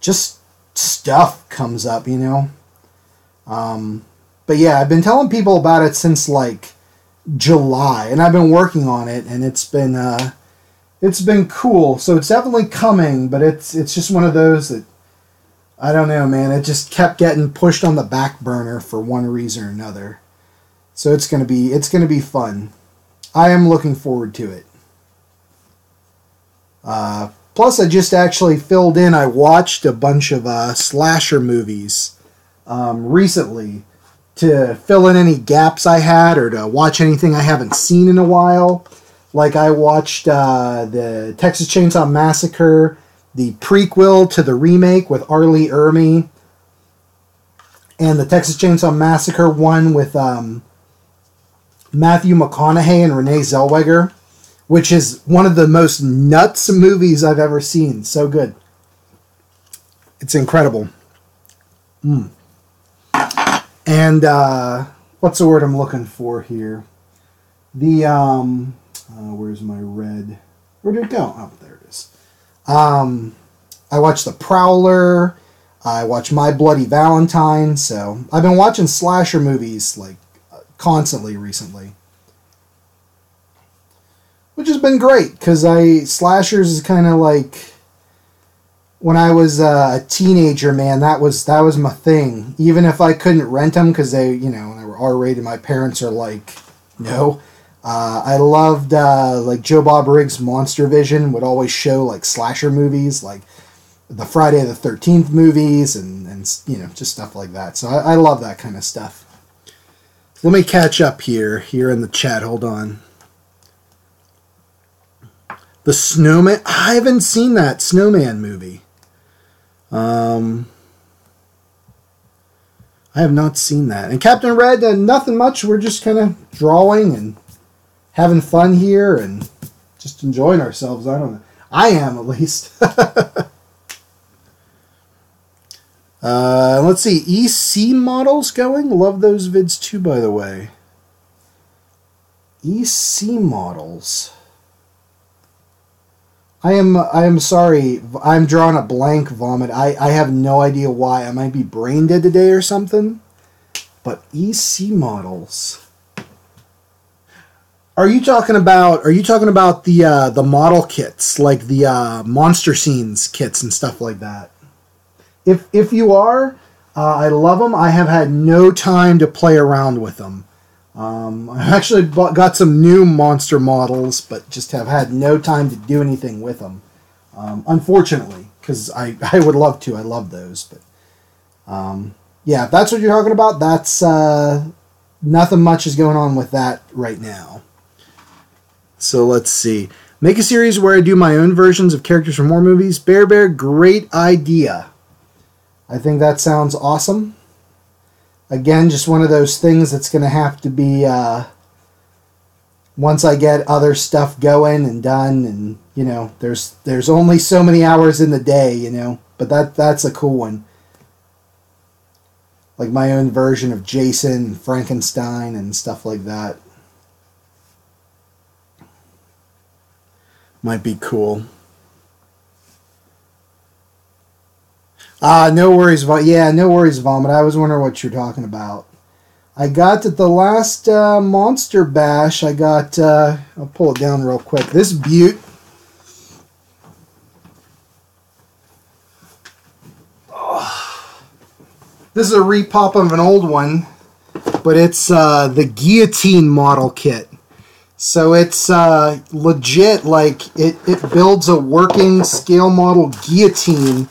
Just stuff comes up, you know. But yeah, I've been telling people about it since like July, and I've been working on it, and it's been cool. So it's definitely coming, but it's just one of those that, I don't know, man. It just kept getting pushed on the back burner for one reason or another. So it's gonna be fun. I am looking forward to it. Plus, I just actually filled in. I watched a bunch of slasher movies recently to fill in any gaps I had, or to watch anything I haven't seen in a while. Like I watched the Texas Chainsaw Massacre, the prequel to the remake with R. Lee Ermey, and the Texas Chainsaw Massacre one with Matthew McConaughey and Renee Zellweger, which is one of the most nuts movies I've ever seen. So good. It's incredible. And what's the word I'm looking for here? The where's my red? Where did it go? Oh, there it is. I watched The Prowler. I watched My Bloody Valentine. So I've been watching slasher movies like constantly recently, which has been great because slashers is kind of like when I was a teenager, man. That was my thing. Even if I couldn't rent them because they were R-rated, my parents are like, no. I loved like Joe Bob Briggs' Monster Vision would always show like slasher movies, like the Friday the 13th movies and just stuff like that. So I love that kind of stuff. Let me catch up here in the chat. Hold on. The Snowman. I haven't seen that Snowman movie. I have not seen that. And Captain Red, nothing much. We're just kind of drawing and having fun here and just enjoying ourselves. I don't know. I am, at least. Let's see. EC models going. Love those vids too, by the way. EC models. I am sorry. I'm drawing a blank, Vomit. I have no idea why. I might be brain dead today or something. But EC models. Are you talking about the model kits, like the Monster Scenes kits and stuff like that? If you are, I love them. I have had no time to play around with them. I've actually got some new monster models, but just have had no time to do anything with them. Unfortunately, because I would love to. I love those. But yeah, if that's what you're talking about, that's nothing much is going on with that right now. So let's see. Make a series where I do my own versions of characters from more movies. Bear, great idea. I think that sounds awesome. Again, just one of those things that's going to have to be once I get other stuff going and done, and there's only so many hours in the day, but that's a cool one. Like my own version of Jason and Frankenstein and stuff like that. Might be cool. No worries, no worries, Vomit. I was wondering what you're talking about. I got at the last Monster Bash, I got, I'll pull it down real quick. This beaut. Oh, this is a repop of an old one, but it's the Guillotine model kit. So it's legit, like it builds a working scale model guillotine.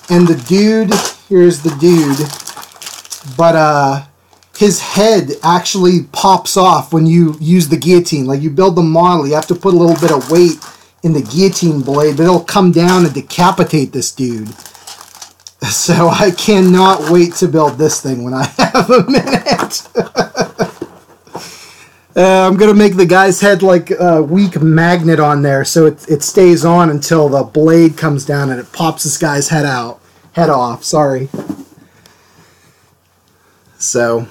And the dude, here's the dude, but his head actually pops off when you use the guillotine. Like you build the model, you have to put a little bit of weight in the guillotine blade, but it'll come down and decapitate this dude. So I cannot wait to build this thing when I have a minute. I'm going to make the guy's head like a weak magnet on there so it stays on until the blade comes down and it pops this guy's head off. Sorry. So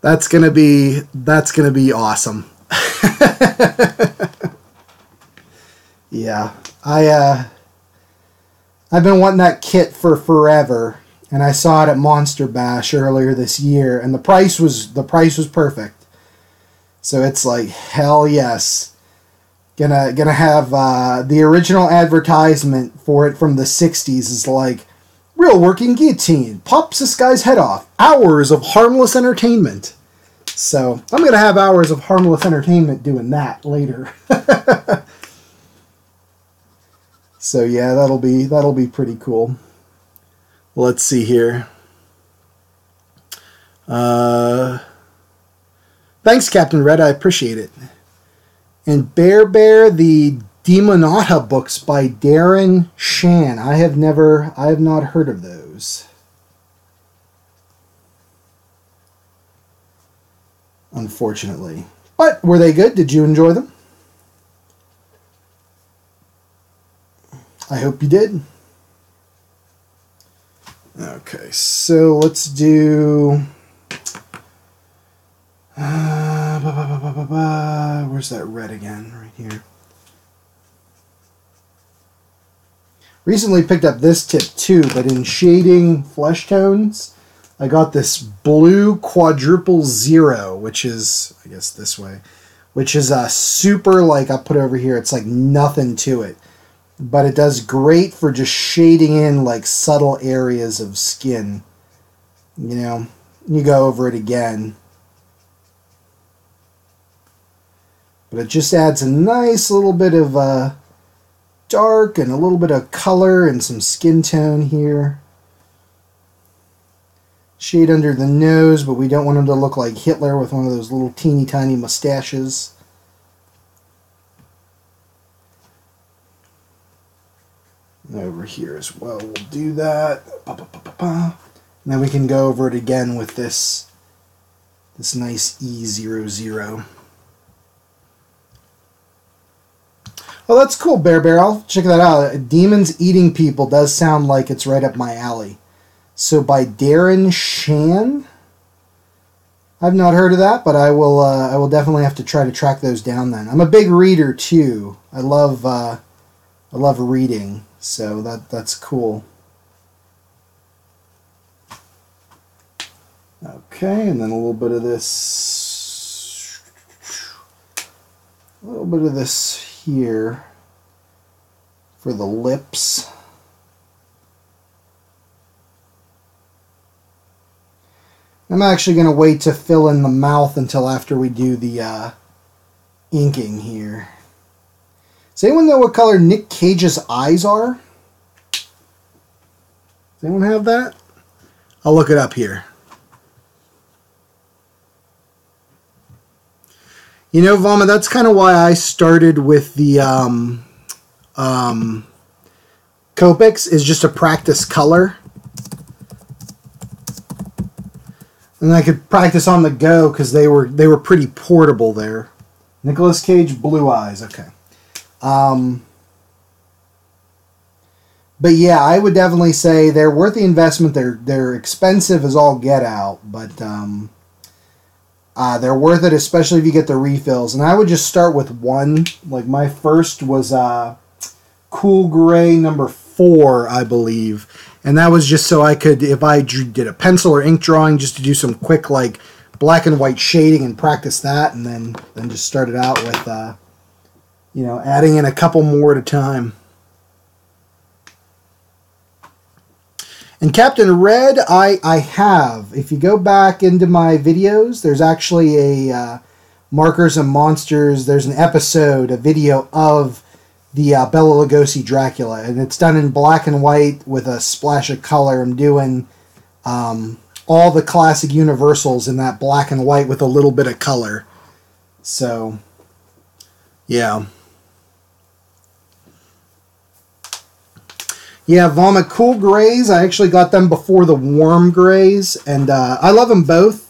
that's going to be awesome. Yeah. I've been wanting that kit for forever, and I saw it at Monster Bash earlier this year, and the price was perfect. So it's like, hell yes. Gonna have the original advertisement for it from the 60s is like, real working guillotine, pops this guy's head off, hours of harmless entertainment. So I'm gonna have hours of harmless entertainment doing that later. So yeah, that'll be pretty cool. Let's see here. Thanks, Captain Red. I appreciate it. And Bear Bear, the Demonata books by Darren Shan. I have not heard of those. Unfortunately. But were they good? Did you enjoy them? I hope you did. Okay, so let's do... where's that red again? Right here. Recently picked up this tip too, but in shading flesh tones, I got this blue quadruple zero, which is, I guess this way, which is a super, like, I'll put it over here, it's like nothing to it. But it does great for just shading in like subtle areas of skin. You know, you go over it again. But it just adds a nice little bit of dark and a little bit of color and some skin tone here. Shade under the nose, but we don't want him to look like Hitler with one of those little teeny tiny mustaches. Over here as well, we'll do that. And then we can go over it again with this nice E00. Oh, that's cool, Bear Bear. I'll check that out. Demons Eating People does sound like it's right up my alley. So by Darren Shan. I've not heard of that, but I will definitely have to try to track those down then. I'm a big reader too. I love reading. So that's cool. Okay, and then a little bit of this here for the lips. I'm actually going to wait to fill in the mouth until after we do the inking here. Does anyone know what color Nick Cage's eyes are? Does anyone have that? I'll look it up here. You know, Vama, that's kind of why I started with the Copics, is just to practice color. And I could practice on the go because they were pretty portable there. Nicolas Cage, blue eyes, okay. But yeah, I would definitely say they're worth the investment. They're expensive as all get out, but they're worth it, especially if you get the refills. And I would just start with one. Like my first was Cool Gray number 4, I believe, and that was just so I could, if I did a pencil or ink drawing, just to do some quick like black and white shading and practice that, and then just start it out with you know, adding in a couple more at a time. And Captain Red, I have. If you go back into my videos, there's actually a Markers and Monsters. There's an episode, a video of the Bela Lugosi Dracula, and it's done in black and white with a splash of color. I'm doing all the classic Universals in that black and white with a little bit of color. So, yeah. Yeah, Vomit Cool Grays, I actually got them before the Warm Grays, and I love them both.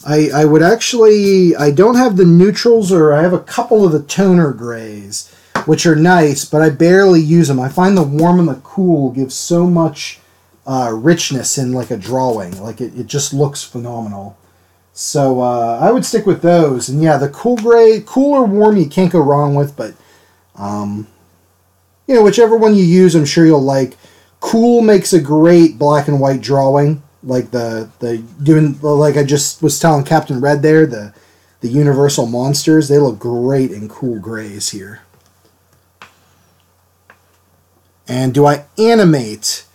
I would actually, I don't have the neutrals, or I have a couple of the toner grays, which are nice, but I barely use them. I find the warm and the cool give so much richness in like a drawing. Like it just looks phenomenal. So I would stick with those. And yeah, the Cool Gray, cool or warm, you can't go wrong with, but you know, whichever one you use, I'm sure you'll like. Cool makes a great black and white drawing, like like I just was telling Captain Red there, the Universal Monsters. They look great in Cool Grays here. And do I animate?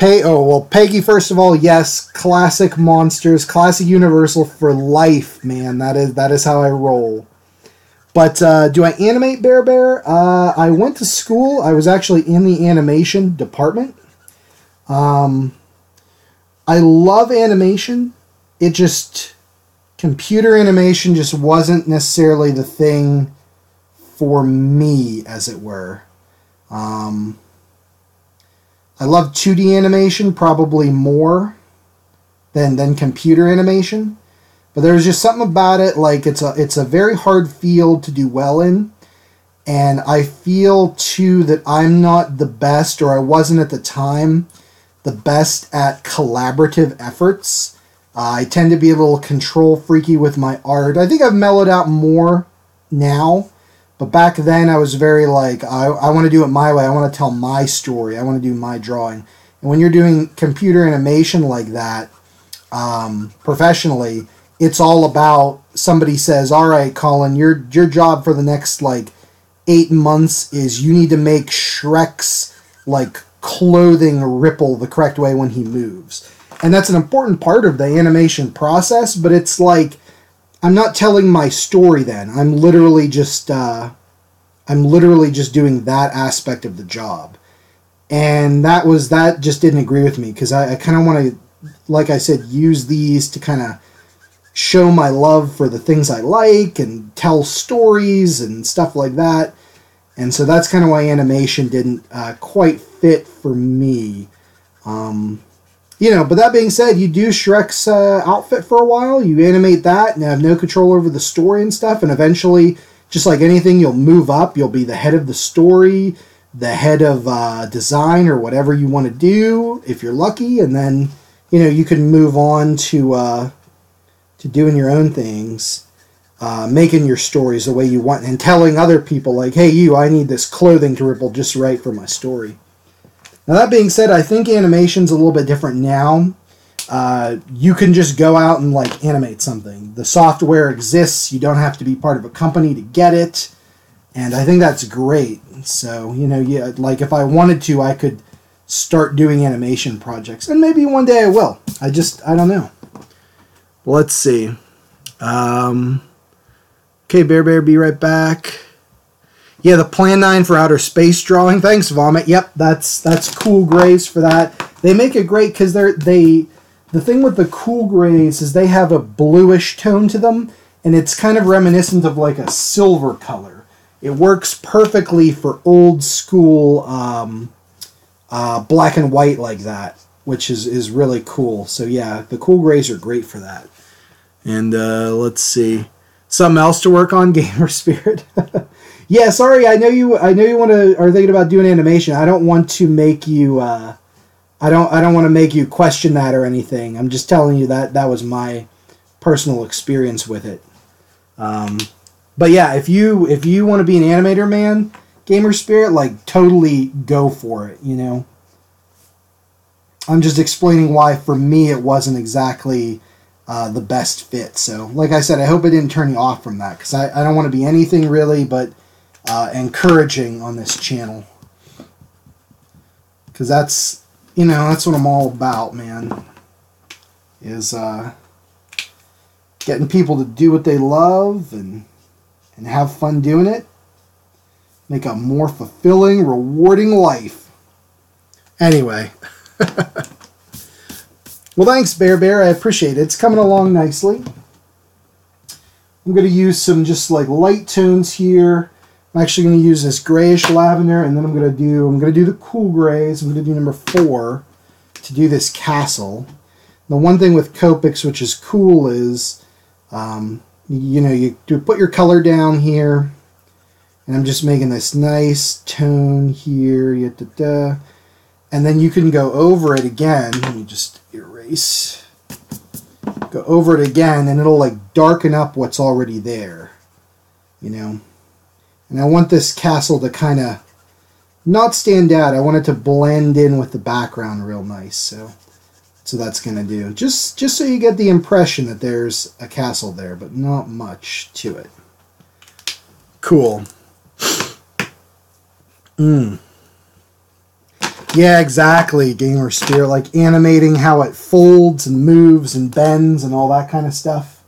Oh well, Peggy. First of all, yes, classic Monsters, classic Universal for life, man. That is how I roll. But do I animate Bear Bear? I went to school. I was actually in the animation department. I love animation. It just, computer animation just wasn't necessarily the thing for me, as it were. I love 2D animation probably more than computer animation, but there's just something about it, like it's a very hard field to do well in, and I feel too that I'm not the best, or I wasn't at the time, the best at collaborative efforts. I tend to be a little control freaky with my art. I think I've mellowed out more now, but back then I was very like, I want to do it my way. I want to tell my story. I want to do my drawing. And when you're doing computer animation like that, professionally, it's all about, somebody says, all right, Colin, your job for the next like 8 months is you need to make Shrek's like clothing ripple the correct way when he moves. And that's an important part of the animation process, but it's like, I'm not telling my story then. I'm literally just doing that aspect of the job. And that just didn't agree with me, because I kind of want to, like I said, use these to kind of show my love for the things I like and tell stories and stuff like that. And so that's kind of why animation didn't quite fit for me. But that being said, you do Shrek's outfit for a while, you animate that, and have no control over the story and stuff, and eventually, just like anything, you'll move up, you'll be the head of the story, the head of design, or whatever you want to do, if you're lucky, and then, you can move on to doing your own things, making your stories the way you want, and telling other people, like, hey, I need this clothing to ripple just right for my story. Now, that being said, I think animation's a little bit different now. You can just go out and like animate something. The software exists. You don't have to be part of a company to get it. And I think that's great. So, like if I wanted to, I could start doing animation projects. And maybe one day I will. I don't know. Let's see. Okay, Bear, be right back. Yeah, the Plan 9 for outer space drawing. Thanks, Vomit. Yep, that's cool grays for that. They make it great because the thing with the cool grays is they have a bluish tone to them, and it's kind of reminiscent of like a silver color. It works perfectly for old school black and white like that, which is really cool. So yeah, the cool grays are great for that. And let's see, something else to work on, Gamer Spirit. Yeah, sorry. I know you are thinking about doing animation. I don't want to make you. I don't want to make you question that or anything. I'm just telling you that was my personal experience with it. But yeah, if you want to be an animator, man, Gamer Spirit, like totally go for it. I'm just explaining why for me it wasn't exactly the best fit. So, like I said, I hope it didn't turn you off from that, because I don't want to be anything really but encouraging on this channel, because that's what I'm all about, man, is getting people to do what they love and have fun doing it, make a more fulfilling, rewarding life. Anyway. Well, thanks, Bear. I appreciate it. It's coming along nicely. I'm going to use some just like light tones here. I'm actually going to use this grayish lavender, and then I'm going to do the cool grays. I'm going to do number 4 to do this castle. The one thing with Copics, which is cool, is you do put your color down here, and I'm just making this nice tone here, and then you can go over it again. Let me just erase. Go over it again, and it'll like darken up what's already there, And I want this castle to kind of not stand out. I want it to blend in with the background real nice. So that's going to do. Just so you get the impression that there's a castle there, but not much to it. Cool. Yeah, exactly, Gamer Spirit. Like animating how it folds and moves and bends and all that kind of stuff.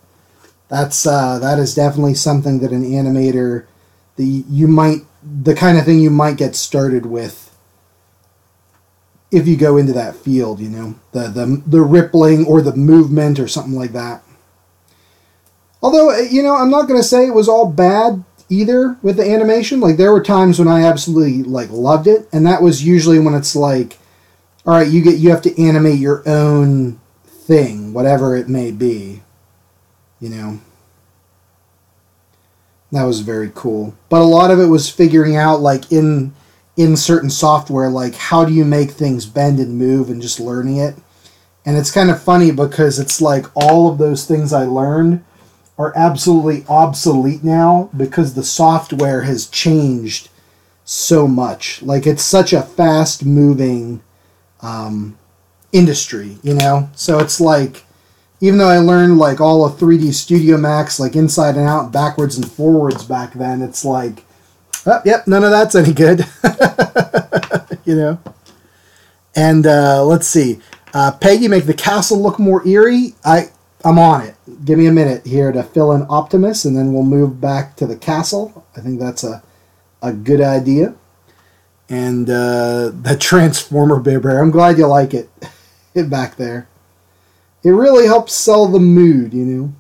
That is definitely something that an animator, the kind of thing you might get started with if you go into that field, the rippling or the movement or something like that. Although, I'm not going to say it was all bad. either with the animation. Like, there were times when I absolutely, like, loved it, and that was usually when it's like, all right, you have to animate your own thing, whatever it may be, you know. That was very cool. But a lot of it was figuring out, like, in certain software, like, how do you make things bend and move, and just learning it. And it's kind of funny because it's like all of those things I learned are absolutely obsolete now because the software has changed so much. Like, it's such a fast-moving industry, you know? So it's like, even though I learned, like, all of 3D Studio Max, like, inside and out, backwards and forwards back then, it's like, oh, yep, none of that's any good. You know? And let's see. Peggy, make the castle look more eerie. I'm on it. Give me a minute here to fill in Optimus, and then we'll move back to the castle. I think that's a good idea. And the Transformer Bear, I'm glad you like it. It back there. It really helps sell the mood, you know.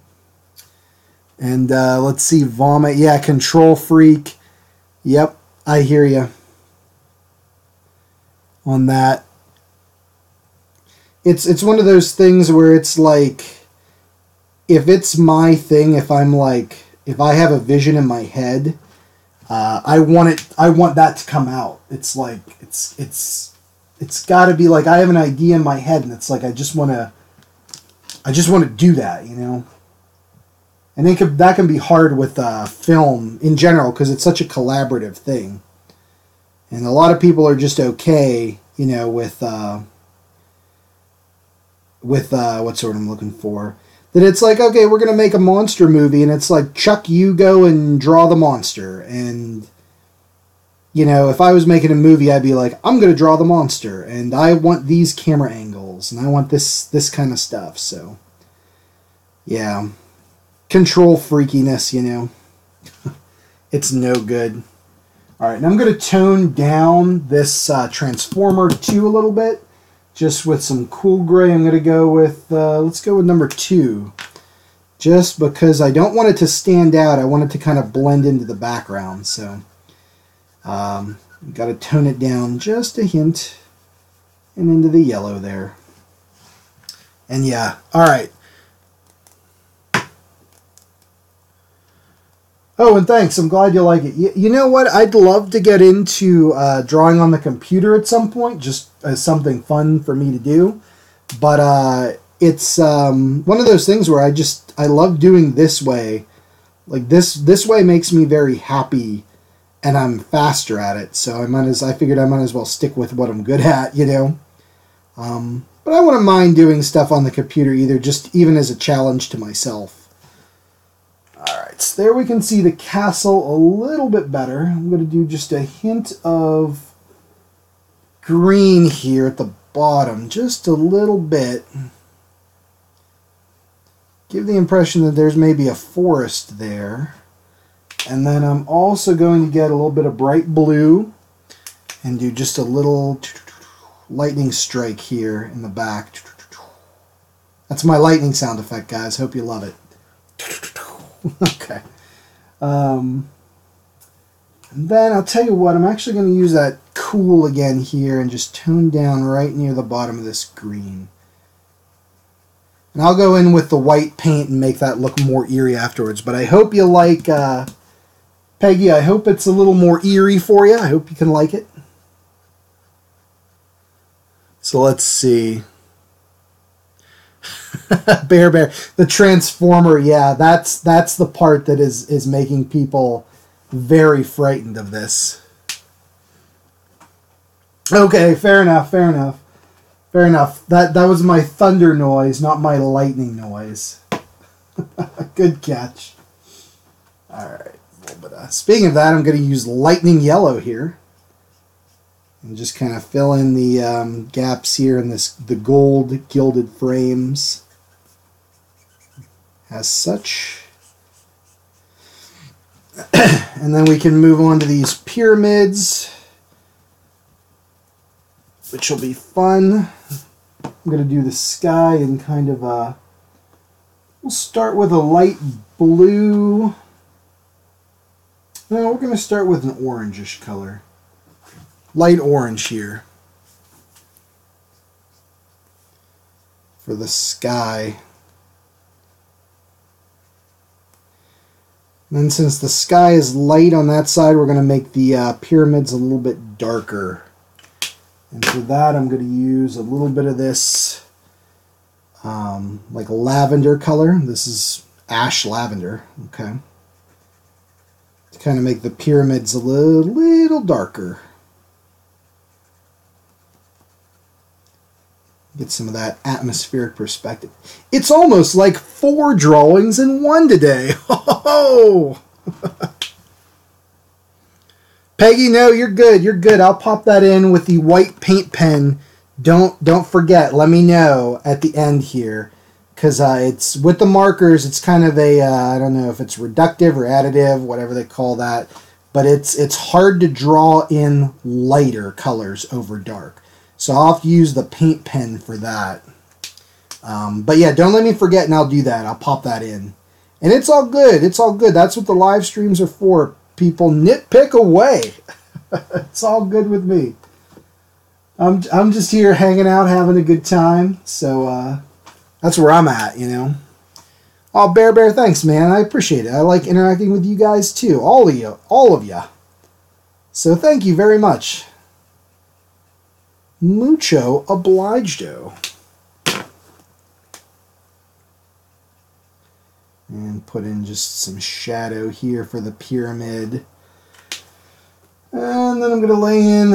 And let's see, Vomit. Yeah, Control Freak. Yep, I hear you on that. It's one of those things where it's like, if it's my thing, if I'm like, if I have a vision in my head, I want that to come out. It's like, it's got to be like, I have an idea in my head, and it's like, I just want to do that, you know. And that can be hard with film in general because it's such a collaborative thing, and a lot of people are just okay, you know, with what's the word I'm looking for? That it's like, okay, we're going to make a monster movie, and it's like, Chuck, you go and draw the monster. And, you know, if I was making a movie, I'd be like, I'm going to draw the monster, and I want these camera angles, and I want this kind of stuff. So, yeah. Control freakiness, you know. It's no good. All right, and I'm going to tone down this Transformer 2 a little bit. Just with some cool gray, I'm going to go with, let's go with number 2. Just because I don't want it to stand out. I want it to kind of blend into the background. So, got to tone it down just a hint. And into the yellow there. And yeah, all right. Oh, and thanks. I'm glad you like it. You know what? I'd love to get into drawing on the computer at some point, just as something fun for me to do. But it's one of those things where I love doing this way. Like this way makes me very happy, and I'm faster at it. So I figured I might as well stick with what I'm good at, you know. But I wouldn't mind doing stuff on the computer either, just even as a challenge to myself. Alright, so there we can see the castle a little bit better. I'm going to do just a hint of green here at the bottom, just a little bit. Give the impression that there's maybe a forest there. And then I'm also going to get a little bit of bright blue and do just a little lightning strike here in the back. That's my lightning sound effect, guys. Hope you love it. Okay. And then I'll tell you what, I'm actually going to use that cool again here and just tone down right near the bottom of this green. And I'll go in with the white paint and make that look more eerie afterwards. But I hope you like, Peggy, I hope it's a little more eerie for you. I hope you can like it. So let's see. Bear. The Transformer, yeah, that's the part that is making people very frightened of this. Okay, fair enough. That was my thunder noise, not my lightning noise. Good catch. Alright, speaking of that, I'm going to use lightning yellow here. And just kind of fill in the gaps here in the gold gilded frames. As such. And then we can move on to these pyramids, which will be fun. I'm going to do the sky and kind of we'll start with a light blue. No, we're going to start with an orangish color. Light orange here. For the sky. And then since the sky is light on that side, we're going to make the pyramids a little bit darker. And for that, I'm going to use a little bit of this like lavender color. This is ash lavender, okay? To kind of make the pyramids a little darker. Get some of that atmospheric perspective. It's almost like 4 drawings in one today. Oh! Peggy, no, you're good. You're good. I'll pop that in with the white paint pen. Don't forget. Let me know at the end here, because it's with the markers. It's kind of a I don't know if it's reductive or additive, whatever they call that. But it's hard to draw in lighter colors over dark. So I'll have to use the paint pen for that. But yeah, don't let me forget, and I'll do that. I'll pop that in. And it's all good. It's all good. That's what the live streams are for. People nitpick away. It's all good with me. I'm just here hanging out, having a good time. So that's where I'm at, you know. Oh, Bear, thanks, man. I appreciate it. I like interacting with you guys too. All of you. So thank you very much. Mucho obliged-o. And put in just some shadow here for the pyramid. And then I'm going to lay in,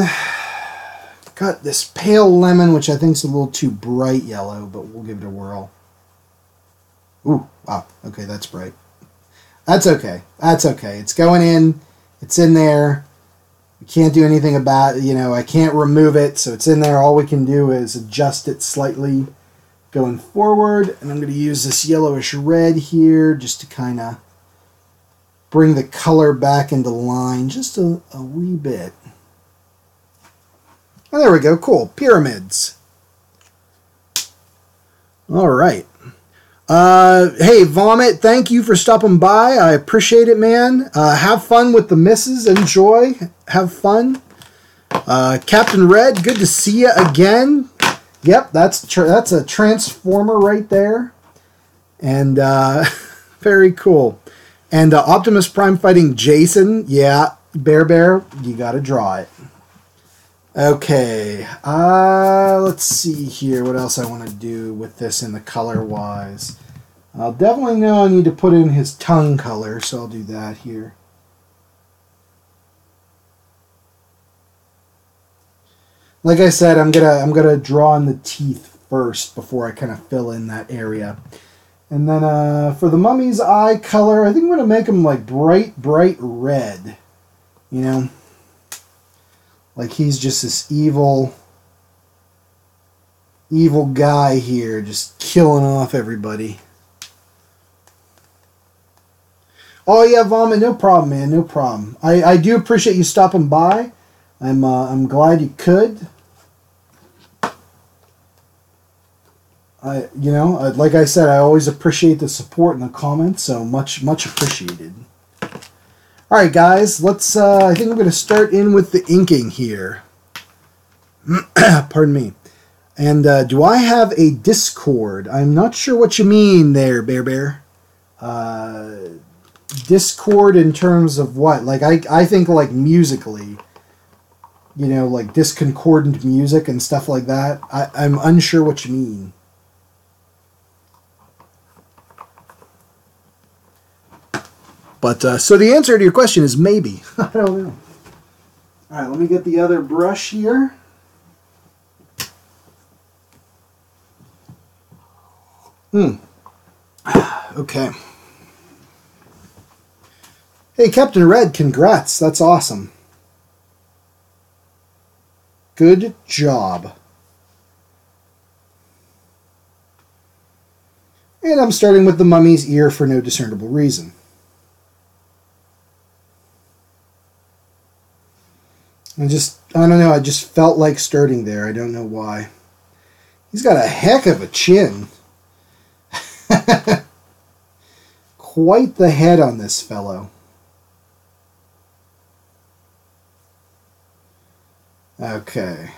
got this pale lemon, which I think is a little too bright yellow, but we'll give it a whirl. Ooh, wow, okay, that's bright. That's okay, that's okay. It's going in, it's in there. We can't do anything about it, you know, I can't remove it, so it's in there. All we can do is adjust it slightly going forward. And I'm going to use this yellowish red here just to kind of bring the color back into line just a wee bit. And there we go, cool. Pyramids. All right. Hey, Vomit, thank you for stopping by. I appreciate it, man. Have fun with the misses. Enjoy. Have fun. Captain Red, good to see you again. Yep, that's a transformer right there. And very cool. And Optimus Prime fighting Jason. Yeah, Bear, you got to draw it. Okay, let's see here what else I want to do with this in the color-wise. I'll definitely know I need to put in his tongue color, so I'll do that here. Like I said, I'm gonna draw in the teeth first before I kind of fill in that area. And then for the mummy's eye color, I think I'm gonna make him like bright red. You know? Like he's just this evil guy here, just killing off everybody. Oh yeah, Vomit, no problem, man, no problem. I do appreciate you stopping by. I'm glad you could. Like I said, I always appreciate the support in the comments, so much appreciated. All right, guys, let's. I think I'm going to start in with the inking here. Pardon me. And do I have a Discord? I'm not sure what you mean there, Bear. Discord in terms of what? Like I think like musically. You know, like discordant music and stuff like that. I'm unsure what you mean. But, so the answer to your question is maybe. I don't know. Alright, let me get the other brush here. Okay. Hey, Captain Red, congrats. That's awesome. Good job. And I'm starting with the mummy's ear for no discernible reason. I don't know, I just felt like starting there. I don't know why. He's got a heck of a chin. Quite the head on this fellow. Okay.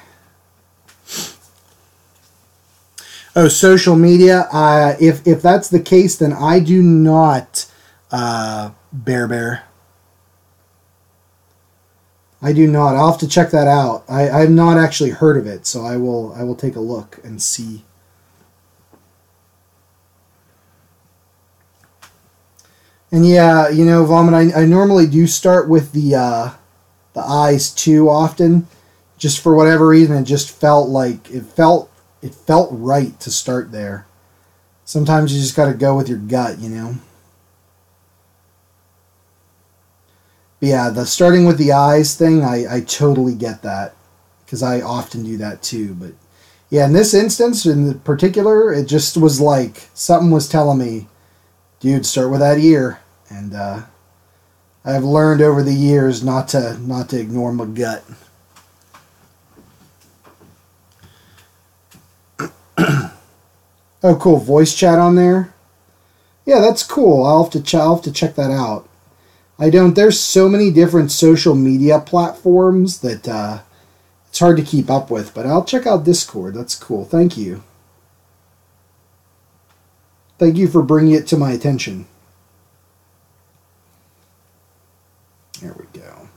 Oh, social media. If that's the case, then I do not, Bear. I do not. I'll have to check that out. I've not actually heard of it, so I will take a look and see. And yeah, you know, Vomit, I normally do start with the eyes too often. Just for whatever reason, it just felt like it felt right to start there. Sometimes you just got to go with your gut, you know. But yeah, the starting with the eyes thing, I totally get that, because I often do that too. But yeah, in this instance, in particular, it just was like something was telling me, dude, start with that ear. And I've learned over the years not to ignore my gut. Oh, cool. Voice chat on there. Yeah, that's cool. I'll have to check that out. There's so many different social media platforms that it's hard to keep up with, but I'll check out Discord. That's cool. Thank you. Thank you for bringing it to my attention. There we go.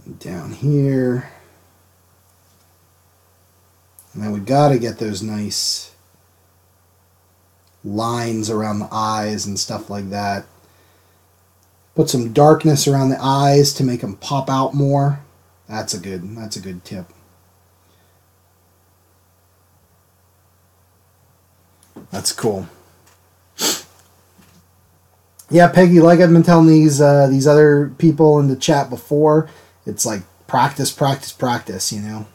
And down here. And then we got to get those nice lines around the eyes and stuff like that. Put some darkness around the eyes to make them pop out more. That's a good tip. That's cool. Yeah, Peggy, like I've been telling these other people in the chat before, it's like practice, you know.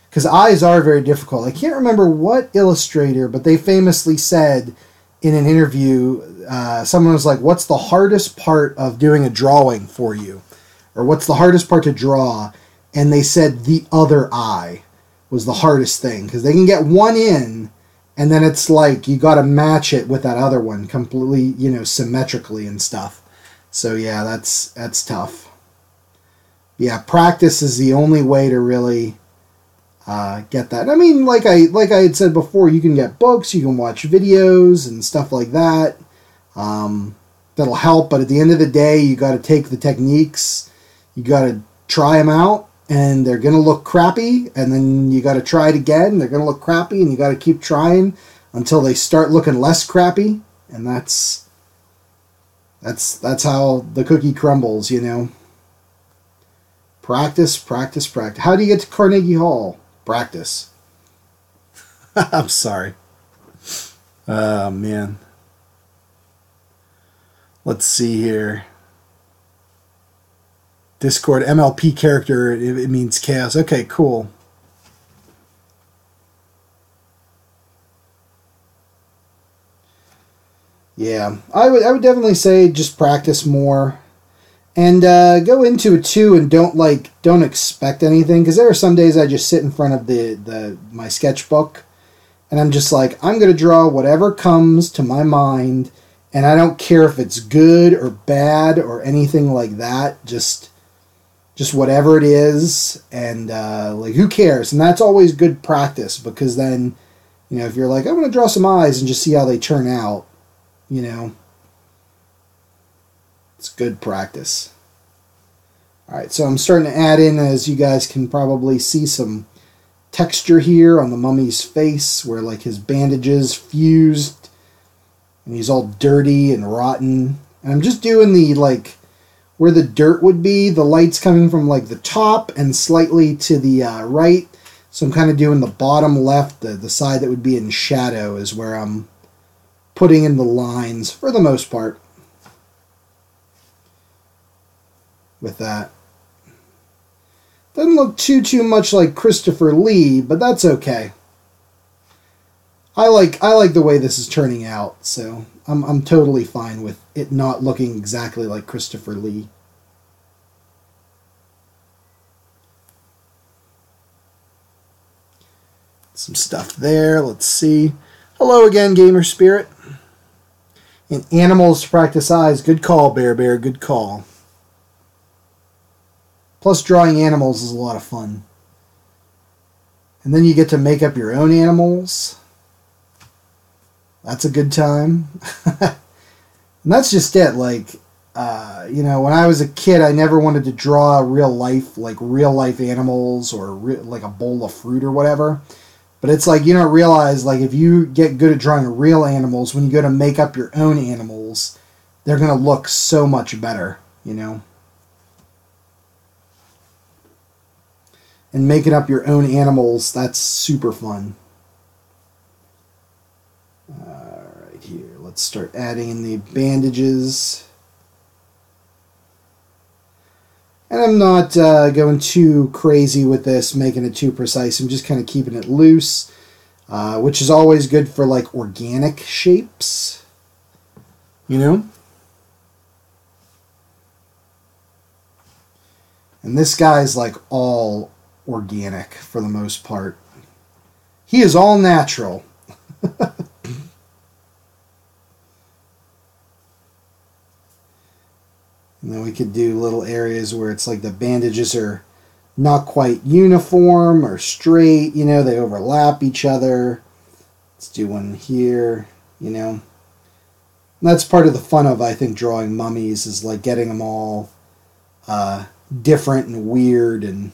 Because eyes are very difficult. I can't remember what illustrator, but they famously said in an interview, someone was like, what's the hardest part of doing a drawing for you? Or what's the hardest part to draw? And they said the other eye was the hardest thing. Because they can get one in, and then it's like you got to match it with that other one completely, you know, symmetrically and stuff. So yeah, that's tough. Yeah, practice is the only way to really get that. I mean, like I had said before, you can get books, you can watch videos and stuff like that. That'll help, but at the end of the day, you got to take the techniques, you got to try them out, and they're going to look crappy, and then you got to try it again, they're going to look crappy, and you got to keep trying until they start looking less crappy, and that's how the cookie crumbles, you know. Practice. How do you get to Carnegie Hall? Practice. I'm sorry. Oh, man. Let's see here. Discord MLP character, it means chaos. Okay, cool. Yeah, I would definitely say just practice more. And go into it too, and don't expect anything, because there are some days I just sit in front of my sketchbook, and I'm just like, I'm gonna draw whatever comes to my mind, and I don't care if it's good or bad or anything like that. Just whatever it is, and like, who cares? And that's always good practice, because then, you know, if you're like, I'm gonna draw some eyes and just see how they turn out, you know. It's good practice. Alright, so I'm starting to add in, as you guys can probably see, some texture here on the mummy's face, where like his bandages fused, and he's all dirty and rotten. And I'm just doing the, like, where the dirt would be, the light's coming from like the top and slightly to the right. So I'm kind of doing the bottom left, the side that would be in shadow is where I'm putting in the lines for the most part. With that. Doesn't look too much like Christopher Lee, but that's okay. I like the way this is turning out, so I'm totally fine with it not looking exactly like Christopher Lee. Some stuff there. Let's see. Hello again, Gamer Spirit. And animals to practice eyes. Good call, Bear. Good call. Plus, drawing animals is a lot of fun. And then you get to make up your own animals. That's a good time. And that's just it. Like, you know, when I was a kid, I never wanted to draw real life animals or like a bowl of fruit or whatever. But it's like, you don't realize, like, if you get good at drawing real animals, when you go to make up your own animals, they're going to look so much better, you know? And making up your own animals, that's super fun. Alright, here, let's start adding in the bandages. And I'm not going too crazy with this, making it too precise. I'm just kind of keeping it loose, which is always good for, like, organic shapes, you know? And this guy's, like, all organic for the most part. He is all natural. And then we could do little areas where it's like the bandages are not quite uniform or straight, you know, they overlap each other. Let's do one here, you know. And that's part of the fun of, I think, drawing mummies, is like getting them all different and weird, and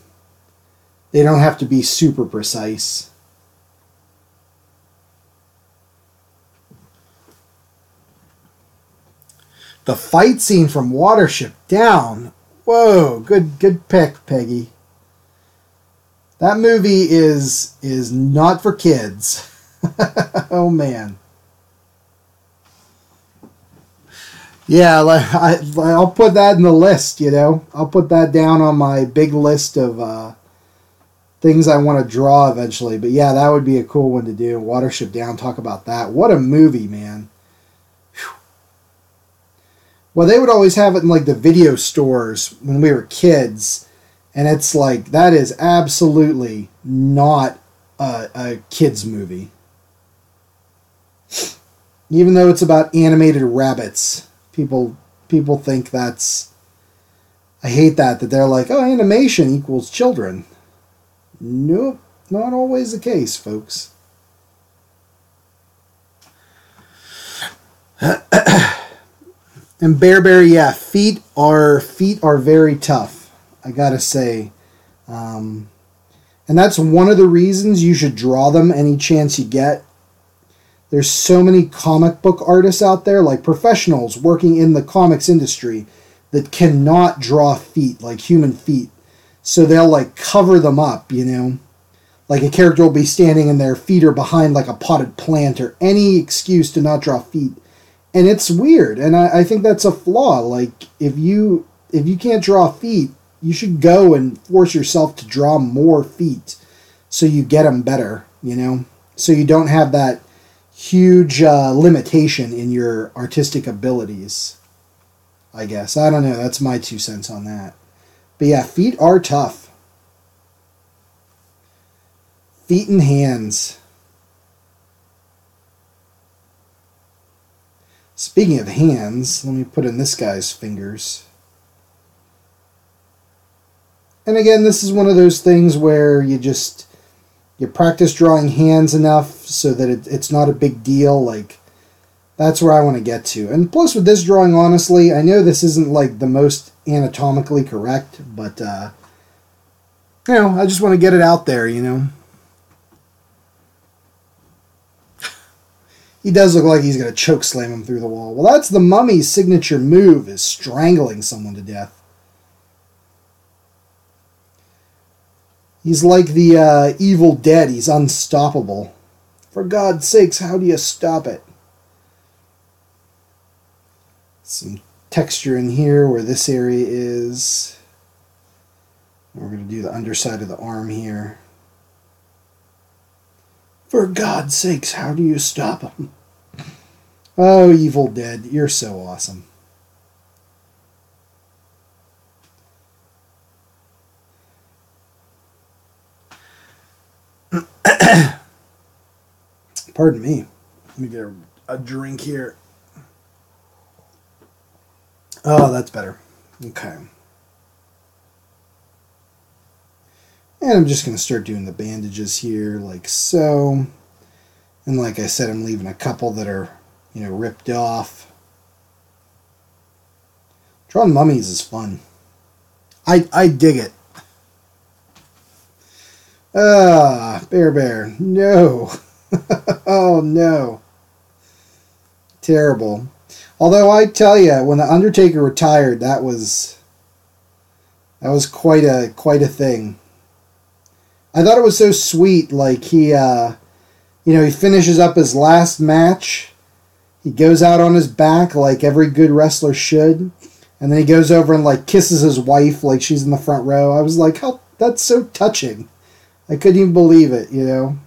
they don't have to be super precise. The fight scene from Watership Down. Whoa, good pick, Peggy. That movie is not for kids. Oh man. Yeah, I'll put that in the list, you know. I'll put that down on my big list of things I want to draw eventually. But yeah, that would be a cool one to do. Watership Down, talk about that. What a movie, man. Well, they would always have it in, like, the video stores when we were kids, and it's like, that is absolutely not a kid's movie. Even though it's about animated rabbits, people think that's... I hate that they're like, oh, animation equals children. Nope, not always the case, folks. And Bear, yeah, feet are very tough, I gotta say. And that's one of the reasons you should draw them any chance you get. There's so many comic book artists out there, like professionals working in the comics industry, that cannot draw feet, like human feet. So they'll, like, cover them up, you know. Like a character will be standing and their feet are behind, like, a potted plant, or any excuse to not draw feet. And it's weird, and I think that's a flaw. Like, if you can't draw feet, you should go and force yourself to draw more feet so you get them better, you know? So you don't have that huge limitation in your artistic abilities, I guess. I don't know, that's my 2 cents on that. But yeah, feet are tough. Feet and hands. Speaking of hands, let me put in this guy's fingers. And again, this is one of those things where you practice drawing hands enough so that it's not a big deal. Like, that's where I want to get to. And plus with this drawing, honestly, I know this isn't, like, the most anatomically correct, but, you know, I just want to get it out there, you know. He does look like he's going to choke slam him through the wall. Well, that's the mummy's signature move, is strangling someone to death. He's like the Evil Dead. He's unstoppable. For God's sakes, how do you stop it? Some texture in here where this area is. We're going to do the underside of the arm here. For God's sakes, how do you stop him? Oh, Evil Dead, you're so awesome. Pardon me. Let me get a drink here. Oh, that's better. Okay. And I'm just going to start doing the bandages here, like so. And like I said, I'm leaving a couple that are, you know, ripped off. Drawing mummies is fun. I dig it. Bear. No. Oh, no. Terrible. Although I tell you, when the Undertaker retired, that was quite a thing. I thought it was so sweet. Like he, you know, he finishes up his last match. He goes out on his back like every good wrestler should, and then he goes over and like kisses his wife like she's in the front row. I was like, how, that's so touching. I couldn't even believe it, you know.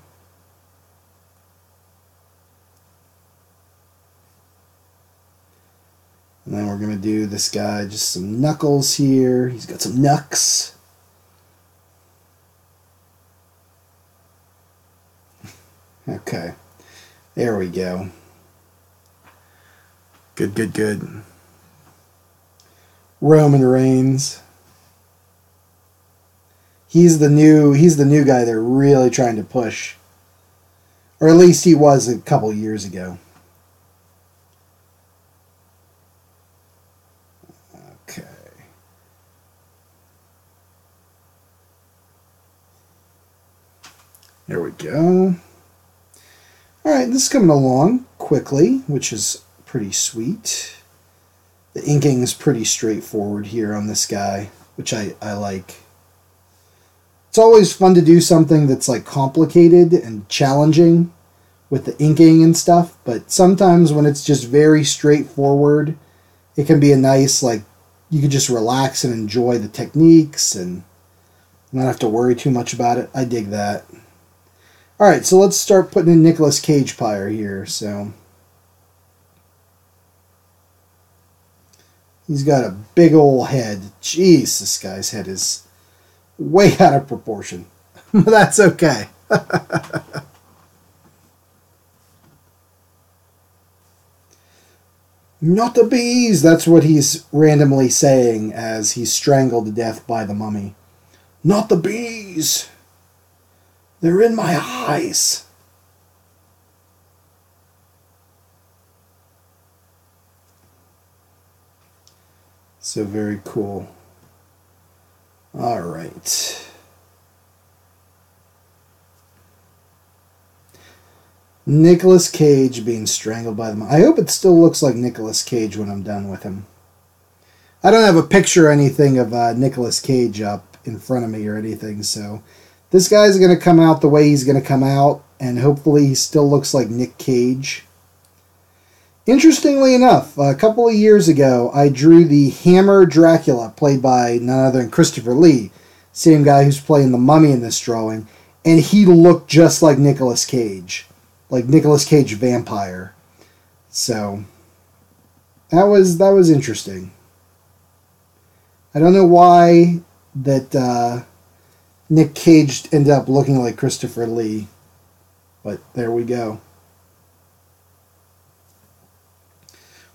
And then we're going to do this guy, just some knuckles here. He's got some knucks. Okay. There we go. Good. Roman Reigns. He's the new guy they're really trying to push. Or at least he was a couple years ago. Okay. There we go. Alright, this is coming along quickly, which is pretty sweet. The inking is pretty straightforward here on this guy, which I like. It's always fun to do something that's like complicated and challenging with the inking and stuff, but sometimes when it's just very straightforward, it can be a nice, like, you could just relax and enjoy the techniques and not have to worry too much about it. I dig that. Alright, so let's start putting in Nicolas Cage Pyre here. So he's got a big old head. Jeez, this guy's head is way out of proportion. That's okay. Not the bees! That's what he's randomly saying as he's strangled to death by the mummy. Not the bees! They're in my eyes. So very cool. All right. Nicolas Cage being strangled by the mummy. I hope it still looks like Nicolas Cage when I'm done with him. I don't have a picture or anything of Nicolas Cage up in front of me or anything, so this guy's going to come out the way he's going to come out, and hopefully he still looks like Nick Cage. Interestingly enough, a couple of years ago, I drew the Hammer Dracula, played by none other than Christopher Lee, same guy who's playing the mummy in this drawing, and he looked just like Nicolas Cage. Like Nicolas Cage vampire. So that was interesting. I don't know why that Nick Cage ended up looking like Christopher Lee, but there we go.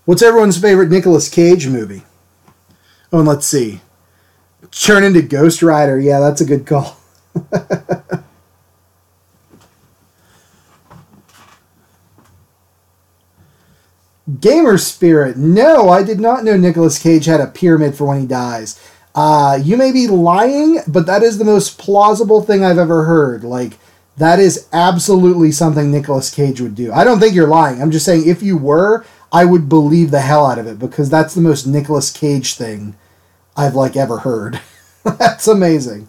What's everyone's favorite Nicolas Cage movie? Oh, and let's see. Turn into Ghost Rider. Yeah, that's a good call. Gamer Spirit. No, I did not know Nicolas Cage had a pyramid for when he dies. You may be lying, but that is the most plausible thing I've ever heard. Like, that is absolutely something Nicolas Cage would do. I don't think you're lying. I'm just saying if you were, I would believe the hell out of it because that's the most Nicolas Cage thing I've like ever heard. That's amazing.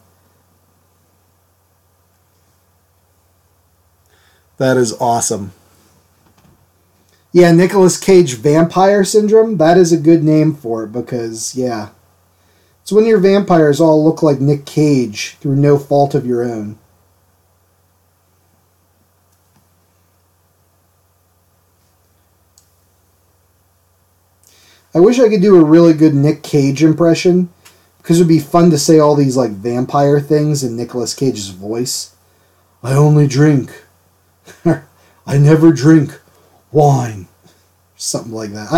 That is awesome. Yeah, Nicolas Cage Vampire Syndrome, that is a good name for it because, yeah. It's when your vampires all look like Nick Cage through no fault of your own. I wish I could do a really good Nick Cage impression because it would be fun to say all these like vampire things in Nicolas Cage's voice. I only drink. I never drink wine. Something like that.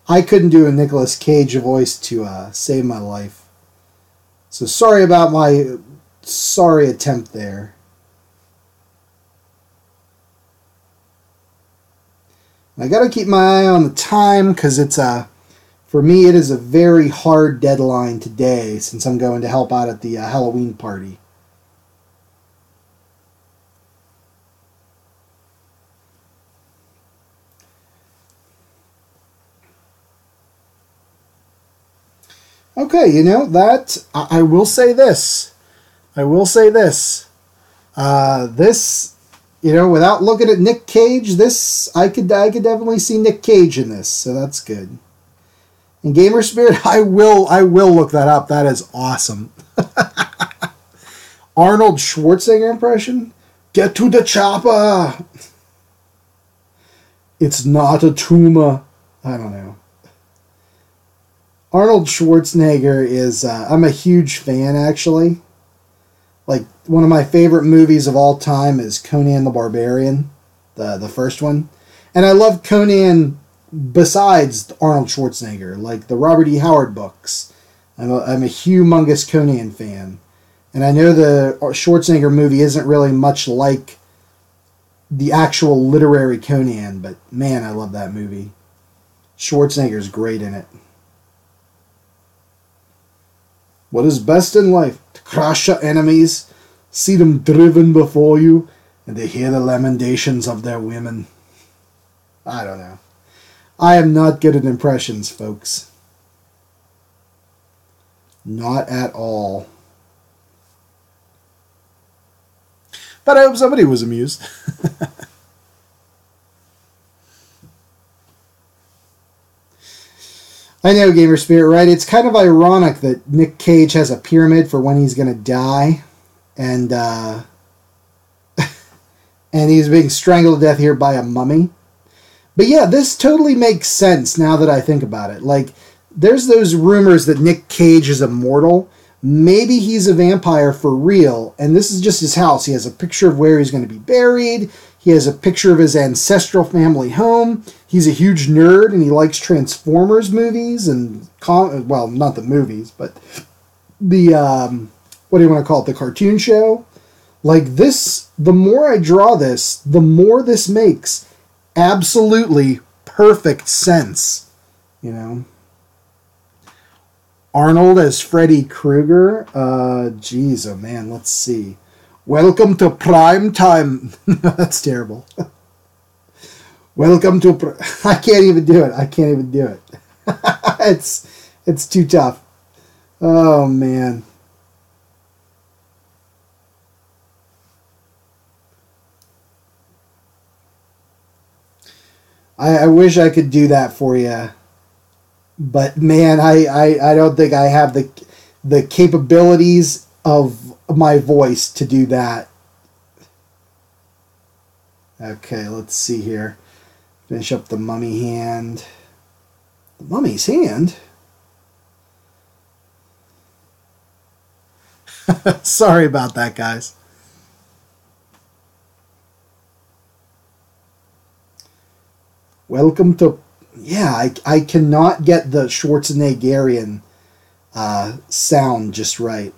I couldn't do a Nicolas Cage voice to save my life. So sorry about my sorry attempt there. I got to keep my eye on the time because it's for me, it is a very hard deadline today since I'm going to help out at the Halloween party. Okay, you know, that, I will say this. I will say this. This, you know, without looking at Nick Cage, this, I could definitely see Nick Cage in this, so that's good. And Gamer Spirit, I will look that up. That is awesome. Arnold Schwarzenegger impression? Get to the chopper! It's not a tumor. I don't know. Arnold Schwarzenegger is, I'm a huge fan, actually. Like, one of my favorite movies of all time is Conan the Barbarian, the first one. And I love Conan besides Arnold Schwarzenegger, like the Robert E. Howard books. I'm a humongous Conan fan. And I know the Schwarzenegger movie isn't really much like the actual literary Conan, but man, I love that movie. Schwarzenegger's great in it. What is best in life? To crush your enemies, see them driven before you, and to hear the lamentations of their women. I don't know. I am not good at impressions, folks. Not at all. But I hope somebody was amused. I know, Gamer Spirit, right? It's kind of ironic that Nick Cage has a pyramid for when he's going to die. And and he's being strangled to death here by a mummy. But yeah, this totally makes sense now that I think about it. Like, there's those rumors that Nick Cage is immortal. Maybe he's a vampire for real, and this is just his house. He has a picture of where he's going to be buried. He has a picture of his ancestral family home. He's a huge nerd, and he likes Transformers movies and, well, not the movies, but the, what do you want to call it, the cartoon show? Like this, the more I draw this, the more this makes absolutely perfect sense, you know? Arnold as Freddy Krueger. Geez, oh man, let's see. Welcome to prime time. That's terrible. Welcome to... I can't even do it. I can't even do it. It's too tough. Oh, man. I wish I could do that for you. But, man, I don't think I have the capabilities of my voice to do that. Okay, let's see here. Finish up the mummy hand. The mummy's hand? Sorry about that, guys. Welcome to... Yeah, I cannot get the Schwarzeneggerian sound just right.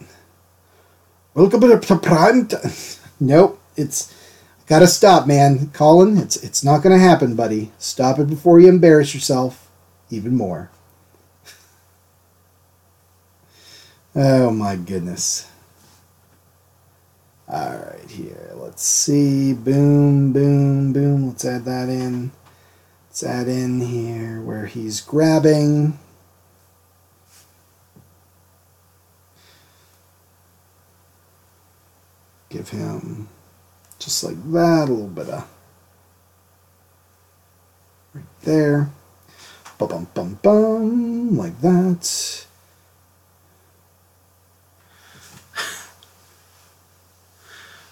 Welcome to prime time. Nope, it's... Gotta stop, man. Colin, it's not gonna happen, buddy. Stop it before you embarrass yourself even more. Oh, my goodness. Alright, here. Let's see. Boom, boom, boom. Let's add that in. Let's add in here where he's grabbing. Give him just like that, a little bit of right there. Bum bum bum bum, like that.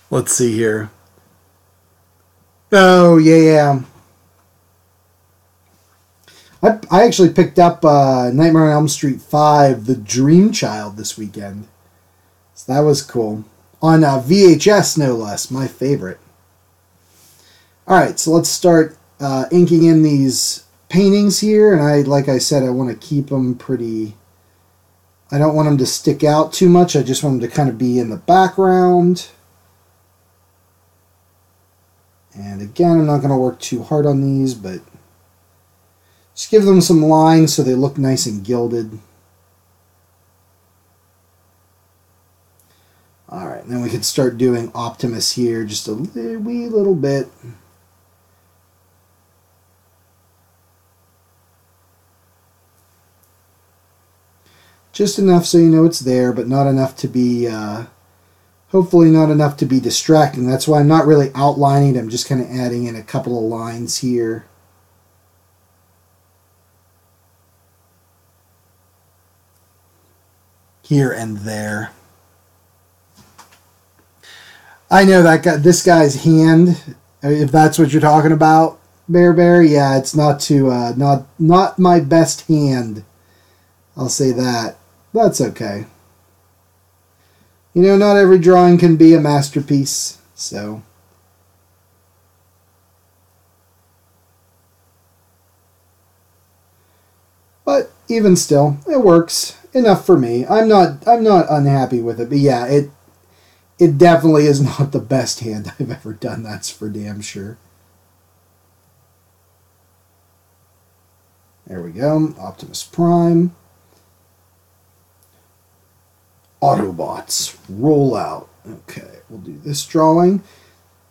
Let's see here. Oh yeah. I actually picked up Nightmare on Elm Street 5, The Dream Child, this weekend. So that was cool. On VHS, no less. My favorite. Alright, so let's start inking in these paintings here. And like I said, I want to keep them pretty I don't want them to stick out too much. I just want them to kind of be in the background. And again, I'm not going to work too hard on these, but just give them some lines so they look nice and gilded. Alright, then we can start doing Optimus here just a wee little bit. Just enough so you know it's there, but not enough to be, hopefully not enough to be distracting. That's why I'm not really outlining it. I'm just kind of adding in a couple of lines here. Here and there. I know that guy, this guy's hand, if that's what you're talking about, Bear. Yeah, it's not too, not my best hand. I'll say that. That's okay. You know, not every drawing can be a masterpiece, so. But even still, it works enough for me. I'm not unhappy with it, but yeah, it definitely is not the best hand I've ever done. That's for damn sure. There we go. Optimus Prime. Autobots, roll out. Okay, we'll do this drawing.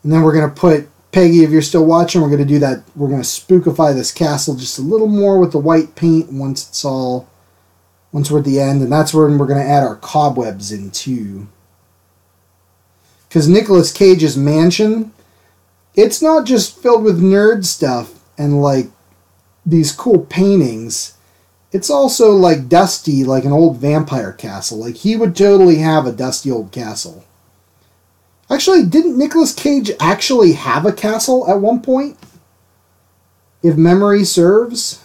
And then we're going to put, Peggy, if you're still watching, we're going to do that. We're going to spookify this castle just a little more with the white paint once we're at the end. And that's when we're going to add our cobwebs in too. Because Nicolas Cage's mansion, it's not just filled with nerd stuff and like these cool paintings. It's also like dusty, like an old vampire castle. Like he would totally have a dusty old castle. Actually, didn't Nicolas Cage actually have a castle at one point? If memory serves.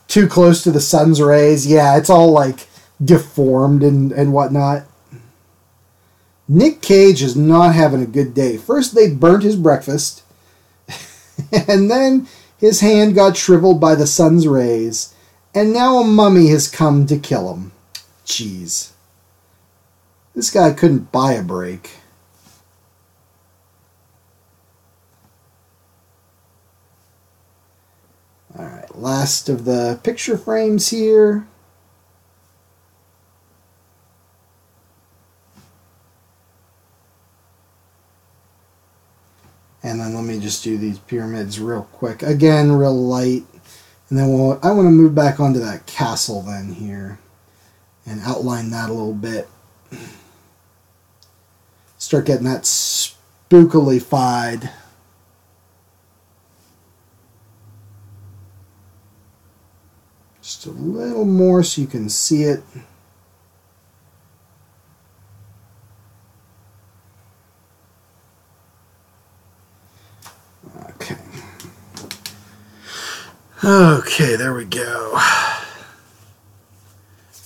Too close to the sun's rays. Yeah, it's all like deformed and whatnot. Nick Cage is not having a good day. First they burnt his breakfast. And then his hand got shriveled by the sun's rays. And now a mummy has come to kill him. Jeez. This guy couldn't buy a break. Alright, last of the picture frames here. And then let me just do these pyramids real quick. Again, real light. And then I want to move back onto that castle then here. And outline that a little bit. Start getting that spookily-fied. Just a little more so you can see it. Okay, there we go.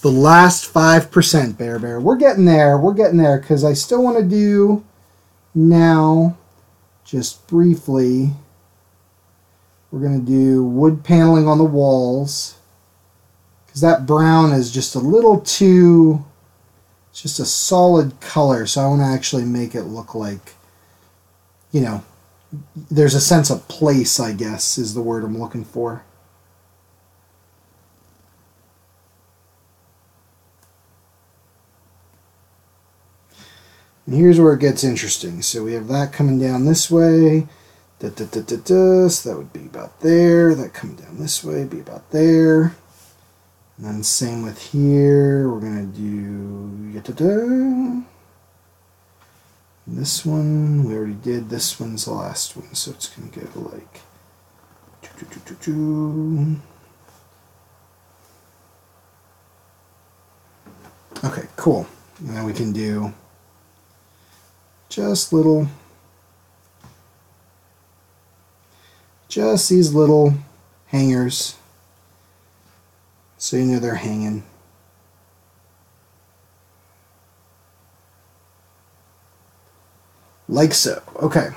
The last 5%, Bear. We're getting there. We're getting there because I still want to do now, just briefly, we're going to do wood paneling on the walls because that brown is just a little too, it's just a solid color. So I want to actually make it look like, you know, there's a sense of place, I guess, is the word I'm looking for. And here's where it gets interesting. So we have that coming down this way. So that would be about there. That coming down this way, be about there. And then same with here. We're going to do... This one, we already did. This one's the last one. So it's going to go like... Okay, cool. And then we can do... just these little hangers, so you know they're hanging. Like so. Okay.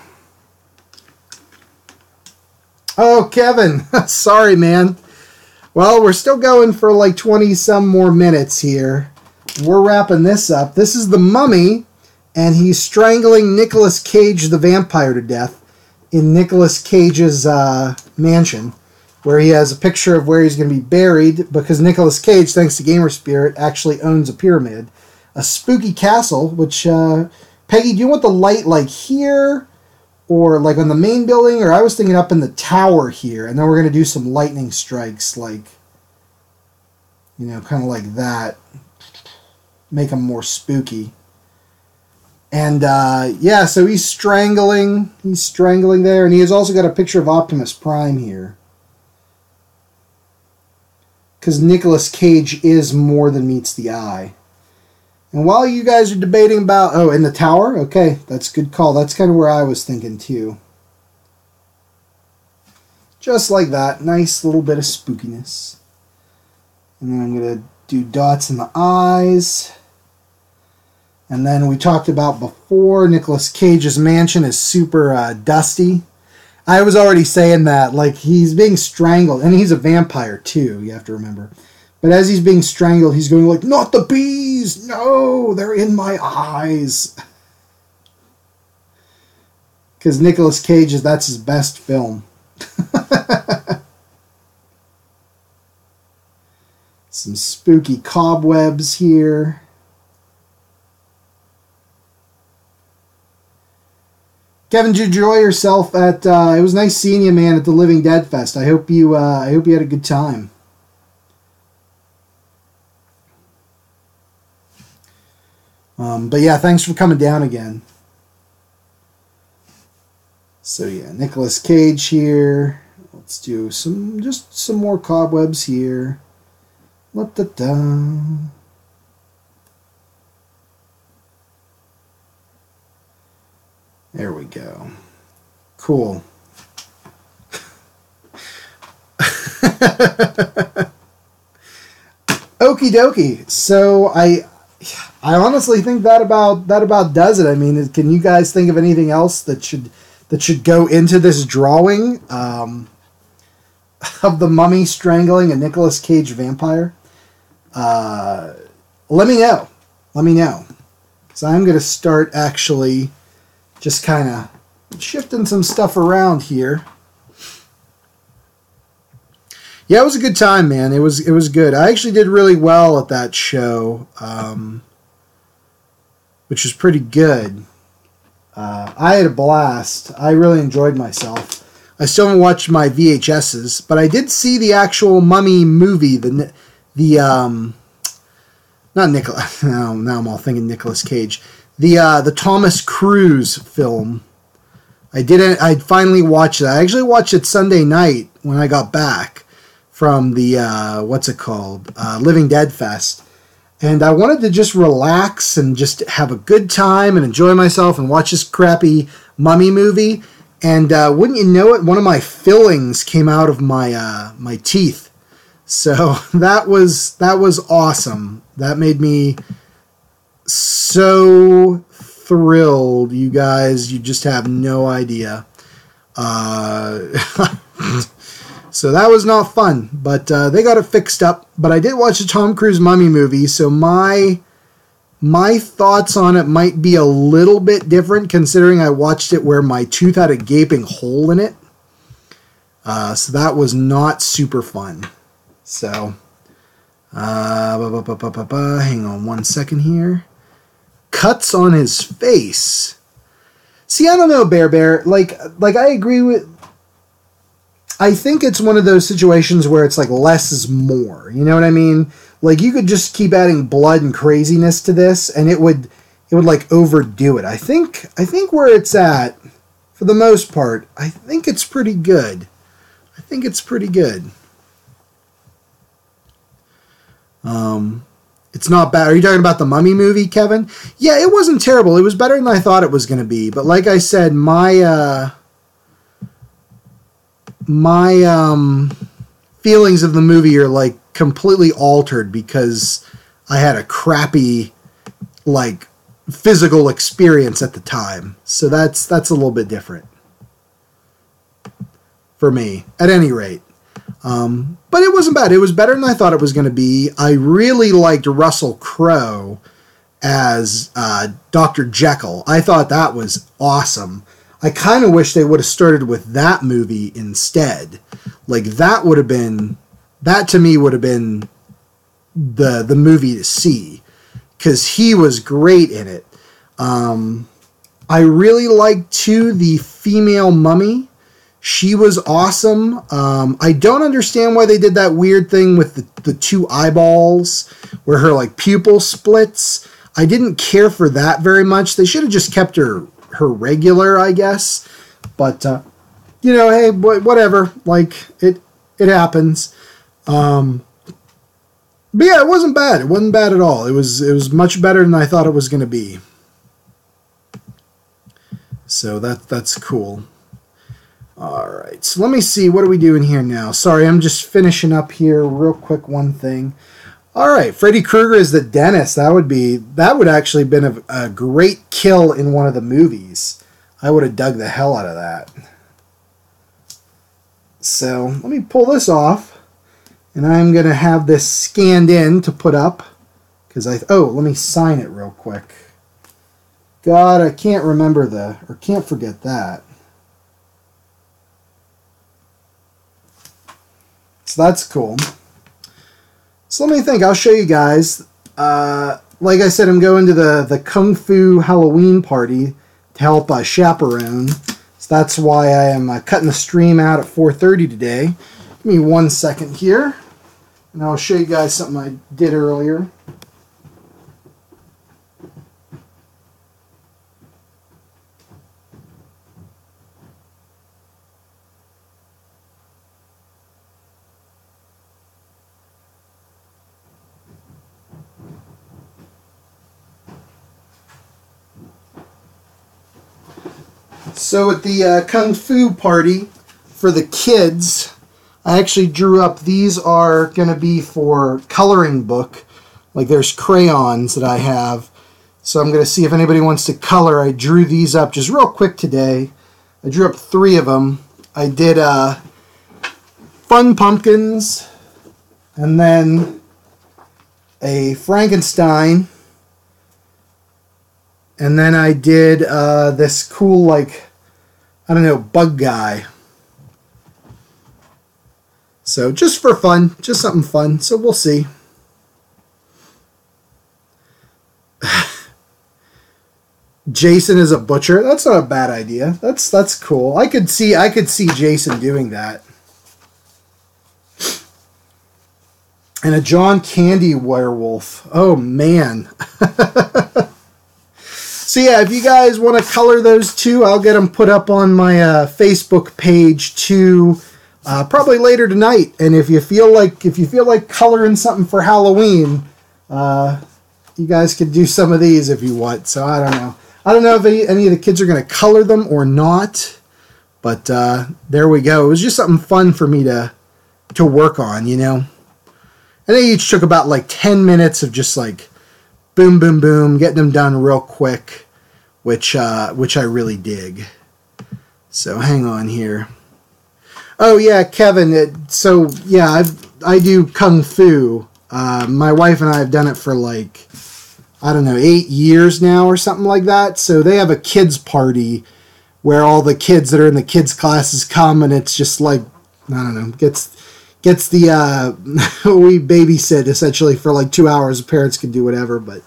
Oh, Kevin. Sorry, man. Well, we're still going for like 20-some more minutes here. We're wrapping this up. This is the Mummy, and he's strangling Nicolas Cage the vampire to death in Nicolas Cage's mansion, where he has a picture of where he's going to be buried, because Nicolas Cage, thanks to Gamer Spirit, actually owns a pyramid. A spooky castle, which, Peggy, do you want the light like here, or like on the main building, or I was thinking up in the tower here, and then we're going to do some lightning strikes, like, you know, kind of like that. Make them more spooky. And, yeah, so he's strangling there, and he has also got a picture of Optimus Prime here. Because Nicolas Cage is more than meets the eye. And while you guys are debating about... Oh, in the tower? Okay, that's a good call. That's kind of where I was thinking, too. Just like that. Nice little bit of spookiness. And then I'm going to do dots in the eyes. And then we talked about before, Nicolas Cage's mansion is super dusty. I was already saying that. Like, he's being strangled. And he's a vampire, too, you have to remember. But as he's being strangled, he's going like, "Not the bees! No, they're in my eyes." Because Nicolas Cage, that's his best film. Some spooky cobwebs here. Kevin, did you enjoy yourself at, it was nice seeing you, man, at the Living Dead Fest. I hope you had a good time. But yeah, thanks for coming down again. So yeah, Nicolas Cage here. Let's do just some more cobwebs here. La-da-da. There we go. Cool. Okie dokie. So I honestly think that about does it. I mean, can you guys think of anything else that should go into this drawing of the Mummy strangling a Nicolas Cage vampire? Let me know. Let me know. So I'm going to start actually just kind of shifting some stuff around here. Yeah, it was a good time, man. It was good. I actually did really well at that show, which was pretty good. I had a blast. I really enjoyed myself. I still haven't watched my VHSs, but I did see the actual Mummy movie. Not Nicolas. Now I'm all thinking Nicolas Cage. The Thomas Cruise film. I finally watched it. I actually watched it Sunday night when I got back from the what's it called? Living Dead Fest. And I wanted to just relax and just have a good time and enjoy myself and watch this crappy Mummy movie. And wouldn't you know it, one of my fillings came out of my teeth. So that was awesome. That made me so thrilled, you guys. You just have no idea. So that was not fun, but they got it fixed up. But I did watch the Tom Cruise Mummy movie, so my thoughts on it might be a little bit different, considering I watched it where my tooth had a gaping hole in it. So that was not super fun. So, hang on one second here. Cuts on his face. See, I don't know, Bear. Like I agree with... I think it's one of those situations where it's like less is more. You know what I mean? Like, you could just keep adding blood and craziness to this, and it would like overdo it. I think where it's at, for the most part, I think it's pretty good. It's not bad. Are you talking about the Mummy movie, Kevin? Yeah, it wasn't terrible. It was better than I thought it was going to be. But like I said, my feelings of the movie are like completely altered because I had a crappy like physical experience at the time. So that's a little bit different. for me, at any rate. But it wasn't bad. It was better than I thought it was going to be. I really liked Russell Crowe as Dr. Jekyll. I thought that was awesome. I kind of wish they would have started with that movie instead. Like, that would have been, that to me would have been the movie to see, because he was great in it. I really liked, too, the female mummy. She was awesome. I don't understand why they did that weird thing with the two eyeballs where her like pupil splits. I didn't care for that very much. They should have just kept her regular, I guess. But you know, hey, whatever. Like it happens. But yeah, it wasn't bad. It wasn't bad at all. It was much better than I thought it was going to be. So that's cool. All right, so let me see. What are we doing here now? Sorry, I'm just finishing up here real quick. One thing. All right, Freddy Krueger is the dentist. That would actually been a great kill in one of the movies. I would have dug the hell out of that. So let me pull this off, and I'm gonna have this scanned in to put up because let me sign it real quick. God, I can't remember can't forget that. So that's cool. So let me think. I'll show you guys. Like I said, I'm going to the Kung Fu Halloween party to help chaperone. So that's why I am cutting the stream out at 4:30 today. Give me 1 second here, and I'll show you guys something I did earlier. So at the Kung Fu party for the kids, I actually drew up, these are going to be for coloring book. Like there's crayons that I have. So I'm going to see if anybody wants to color. I drew these up just real quick today. I drew up 3 of them. I did fun pumpkins, and then a Frankenstein, and then I did this cool, like, I don't know, bug guy. So just for fun, just something fun. So we'll see. Jason is a butcher. That's not a bad idea. That's cool. I could see Jason doing that. And a John Candy werewolf. Oh man. So yeah, if you guys want to color those 2, I'll get them put up on my Facebook page too, probably later tonight. And if you feel like coloring something for Halloween, you guys could do some of these if you want. So I don't know. I don't know if any of the kids are going to color them or not, but there we go. It was just something fun for me to work on, you know. And they each took about like 10 minutes of just like boom, boom, boom, getting them done real quick, which I really dig. So hang on here. Oh yeah, Kevin. So yeah, I do Kung Fu. My wife and I have done it for like, I don't know, 8 years now or something like that. So they have a kids party where all the kids that are in the kids classes come, and it's just like, I don't know, gets the we babysit essentially for like 2 hours. The parents can do whatever, but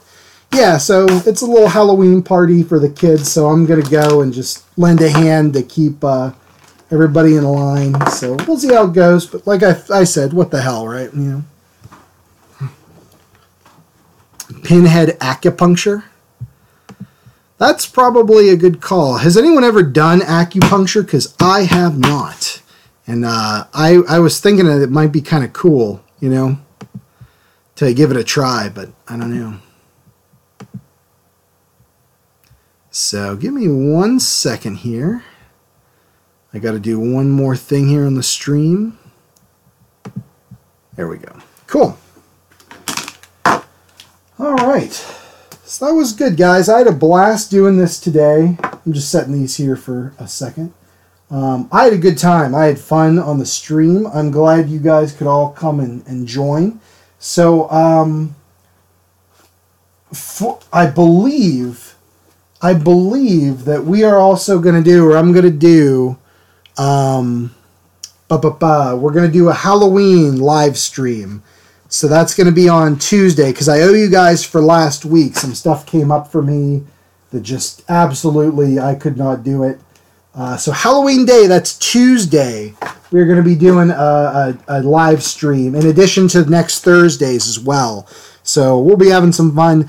yeah, so it's a little Halloween party for the kids. So I'm gonna go and just lend a hand to keep everybody in line. So we'll see how it goes. But like I said, what the hell, right? You know. Pinhead acupuncture. That's probably a good call. Has anyone ever done acupuncture? Because I have not. And I was thinking that it might be kind of cool, you know, to give it a try, but I don't know. So give me 1 second here. I got to do one more thing here on the stream. There we go. Cool. All right. So that was good, guys. I had a blast doing this today. I'm just setting these here for a second. I had a good time. I had fun on the stream. I'm glad you guys could all come and join. So, I believe that we are also going to do, or I'm going to do, we're going to do a Halloween live stream. So that's going to be on Tuesday, because I owe you guys for last week. Some stuff came up for me that just absolutely I could not do it. So Halloween Day, that's Tuesday, we're going to be doing a live stream in addition to next Thursdays as well. So we'll be having some fun.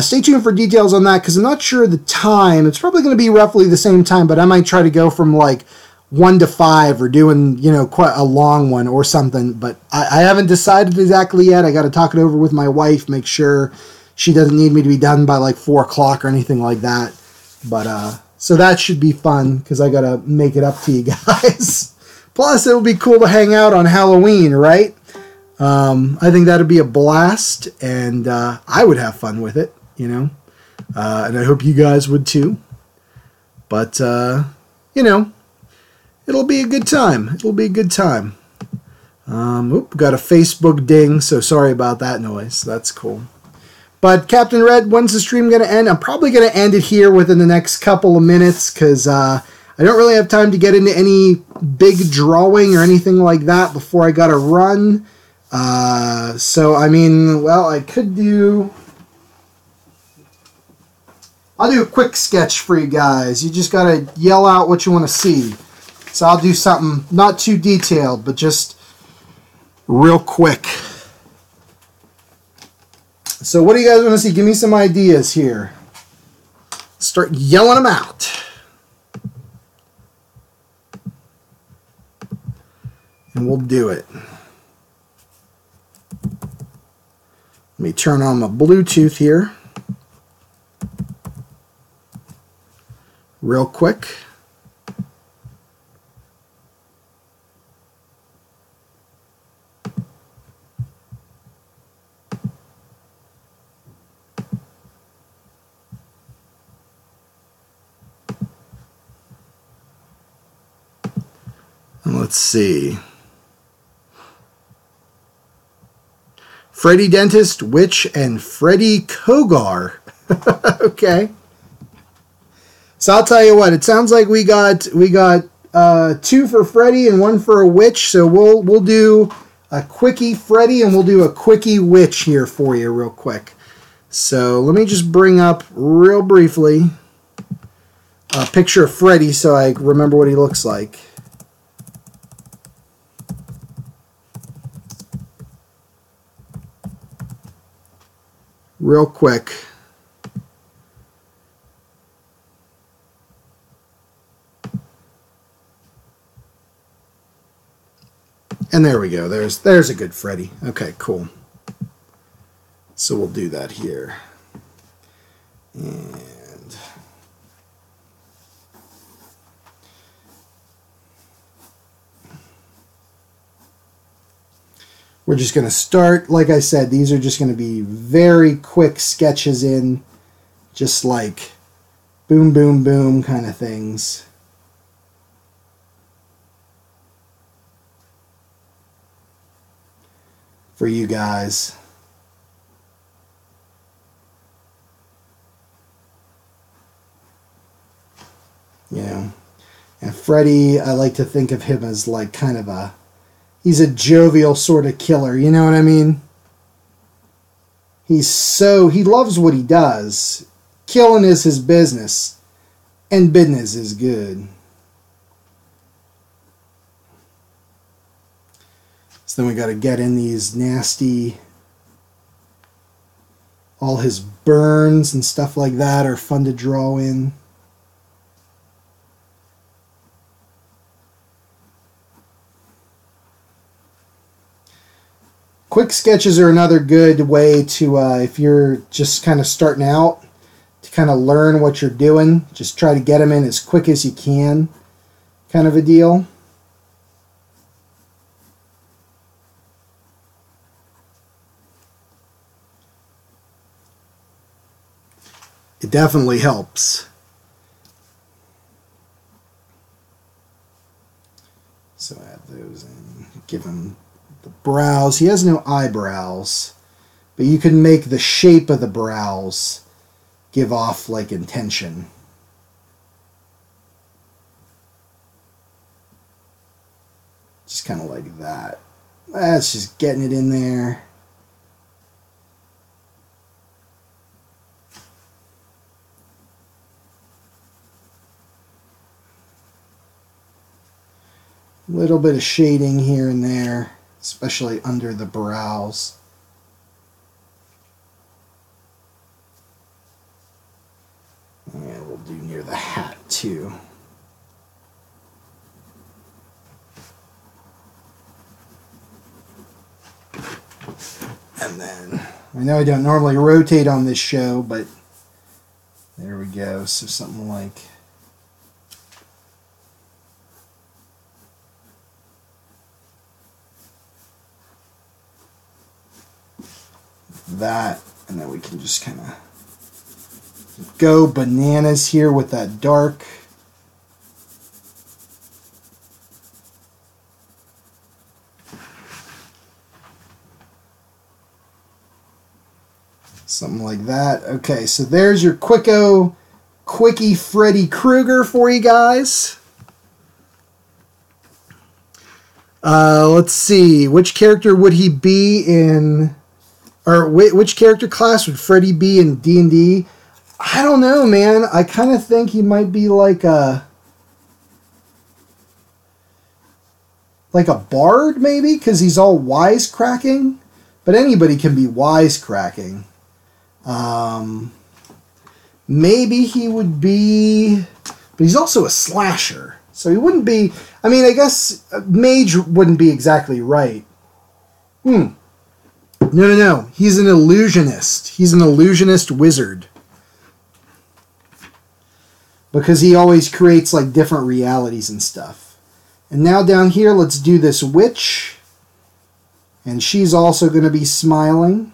Stay tuned for details on that, because I'm not sure the time. It's probably going to be roughly the same time, but I might try to go from like 1 to 5 or doing, quite a long one or something. But I haven't decided exactly yet. I got to talk it over with my wife, make sure she doesn't need me to be done by like 4 o'clock or anything like that. But, so that should be fun, because I got to make it up to you guys. Plus, it would be cool to hang out on Halloween, right? I think that would be a blast, and I would have fun with it, and I hope you guys would too. But, it'll be a good time. It'll be a good time. Got a Facebook ding, so sorry about that noise. That's cool. But Captain Red, when's the stream going to end? I'm probably going to end it here within the next couple of minutes, because I don't really have time to get into any big drawing or anything like that before I got to run. So, I mean, well, I could do... I'll do a quick sketch for you guys. You just got to yell out what you want to see. So I'll do something not too detailed, but just real quick. So what do you guys want to see? Give me some ideas here. Start yelling them out. And we'll do it. Let me turn on my Bluetooth here. Real quick. Let's see. Freddy Dentist, Witch, and Freddy Kogar. Okay. So I'll tell you what. It sounds like we got 2 for Freddy and 1 for a Witch. So we'll do a quickie Freddy and we'll do a quickie Witch here for you real quick. So let me just bring up real briefly a picture of Freddy so I remember what he looks like. Real quick. And there we go. There's a good Freddy. Okay, cool. So we'll do that here. And we're just going to start, like I said, these are just going to be very quick sketches in, just like boom, boom, boom kind of things. For you guys. And Freddy, I like to think of him as like kind of he's a jovial sort of killer, you know what I mean? He loves what he does. Killing is his business, and business is good. So then we got to get in these nasty, all his burns and stuff like that are fun to draw in. Quick sketches are another good way to, if you're just kind of starting out, to kind of learn what you're doing. Just try to get them in as quick as you can, kind of a deal. It definitely helps. goes in. Give him the brows. He has no eyebrows, but you can make the shape of the brows give off like intention. Just kind of like that. That's just getting it in there. A little bit of shading here and there, especially under the brows. And we'll do near the hat too. And then, I know I don't normally rotate on this show, but there we go. So something like that, and then we can just kind of go bananas here with that dark. Something like that. Okay, so there's your Quickie Freddy Krueger for you guys. Let's see. Which character would he be in... Or which character class would Freddy be in D&D? I don't know, man. I kind of think he might be like a bard, maybe, because he's all wisecracking. But anybody can be wisecracking. Maybe he would be... But he's also a slasher. So he wouldn't be... I mean, I guess mage wouldn't be exactly right. No. He's an illusionist. He's an illusionist wizard. Because he always creates like different realities and stuff. And now down here, let's do this witch. And she's also going to be smiling.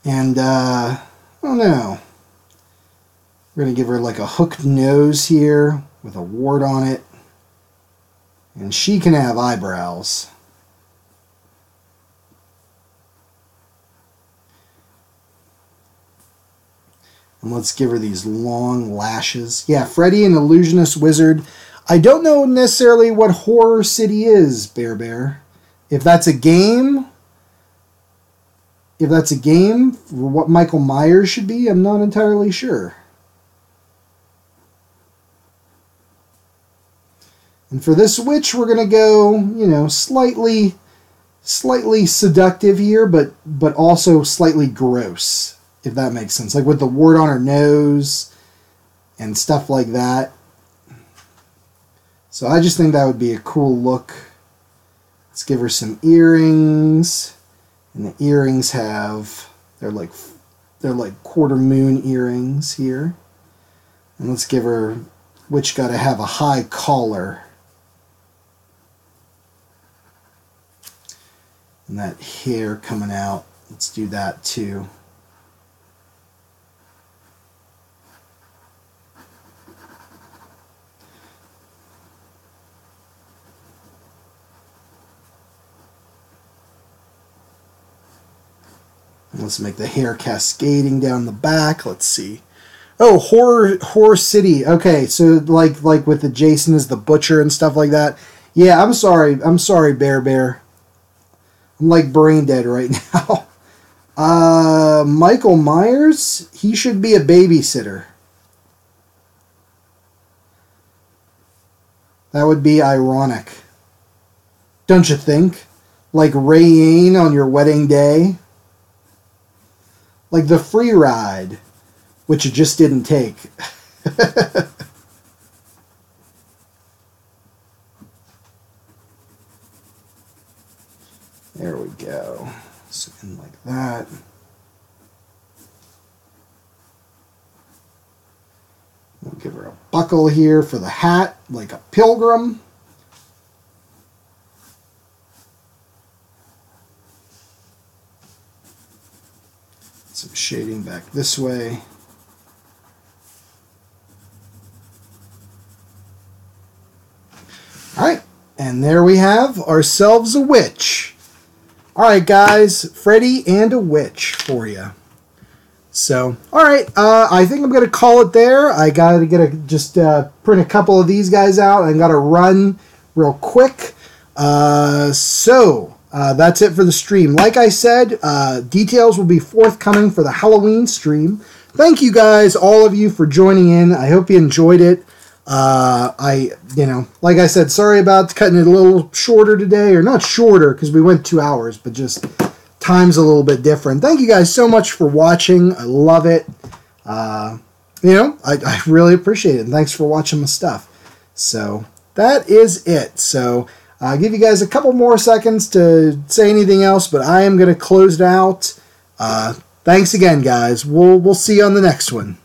And, I don't know. We're going to give her like a hooked nose here with a wart on it. And she can have eyebrows. And let's give her these long lashes. Yeah, Freddy, an illusionist wizard. I don't know necessarily what Horror City is, Bear. If that's a game... If that's a game for what Michael Myers should be, I'm not entirely sure. And for this witch, we're going to go, you know, slightly seductive here, but also slightly gross, if that makes sense. Like with the wart on her nose and stuff like that. So I just think that would be a cool look. Let's give her some earrings. And the earrings they're like quarter moon earrings here. And let's give her, which got to have a high collar. And that hair coming out, let's do that too. Let's make the hair cascading down the back. Let's see. Oh, Horror City. Okay, so like with the Jason as the butcher and stuff like that. Yeah, I'm sorry, Bear. I'm like brain dead right now. Michael Myers, he should be a babysitter. That would be ironic. Don't you think? Like Rain on your wedding day. Like the free ride, which you just didn't take. There we go. Something like that. We'll give her a buckle here for the hat, like a pilgrim. shading back this way. Alright, and there we have ourselves a witch. Alright guys, Freddy and a witch for you. So, alright, I think I'm going to call it there. I got to just print a couple of these guys out. I got to run real quick. So, that's it for the stream. Like I said, details will be forthcoming for the Halloween stream. Thank you guys, all of you, for joining in. I hope you enjoyed it. Like I said, sorry about cutting it a little shorter today, or not shorter because we went 2 hours, but just time's a little bit different. Thank you guys so much for watching. I love it. I really appreciate it. And thanks for watching my stuff. So that is it. So I'll give you guys a couple more seconds to say anything else, but I am going to close it out. Thanks again, guys. We'll see you on the next one.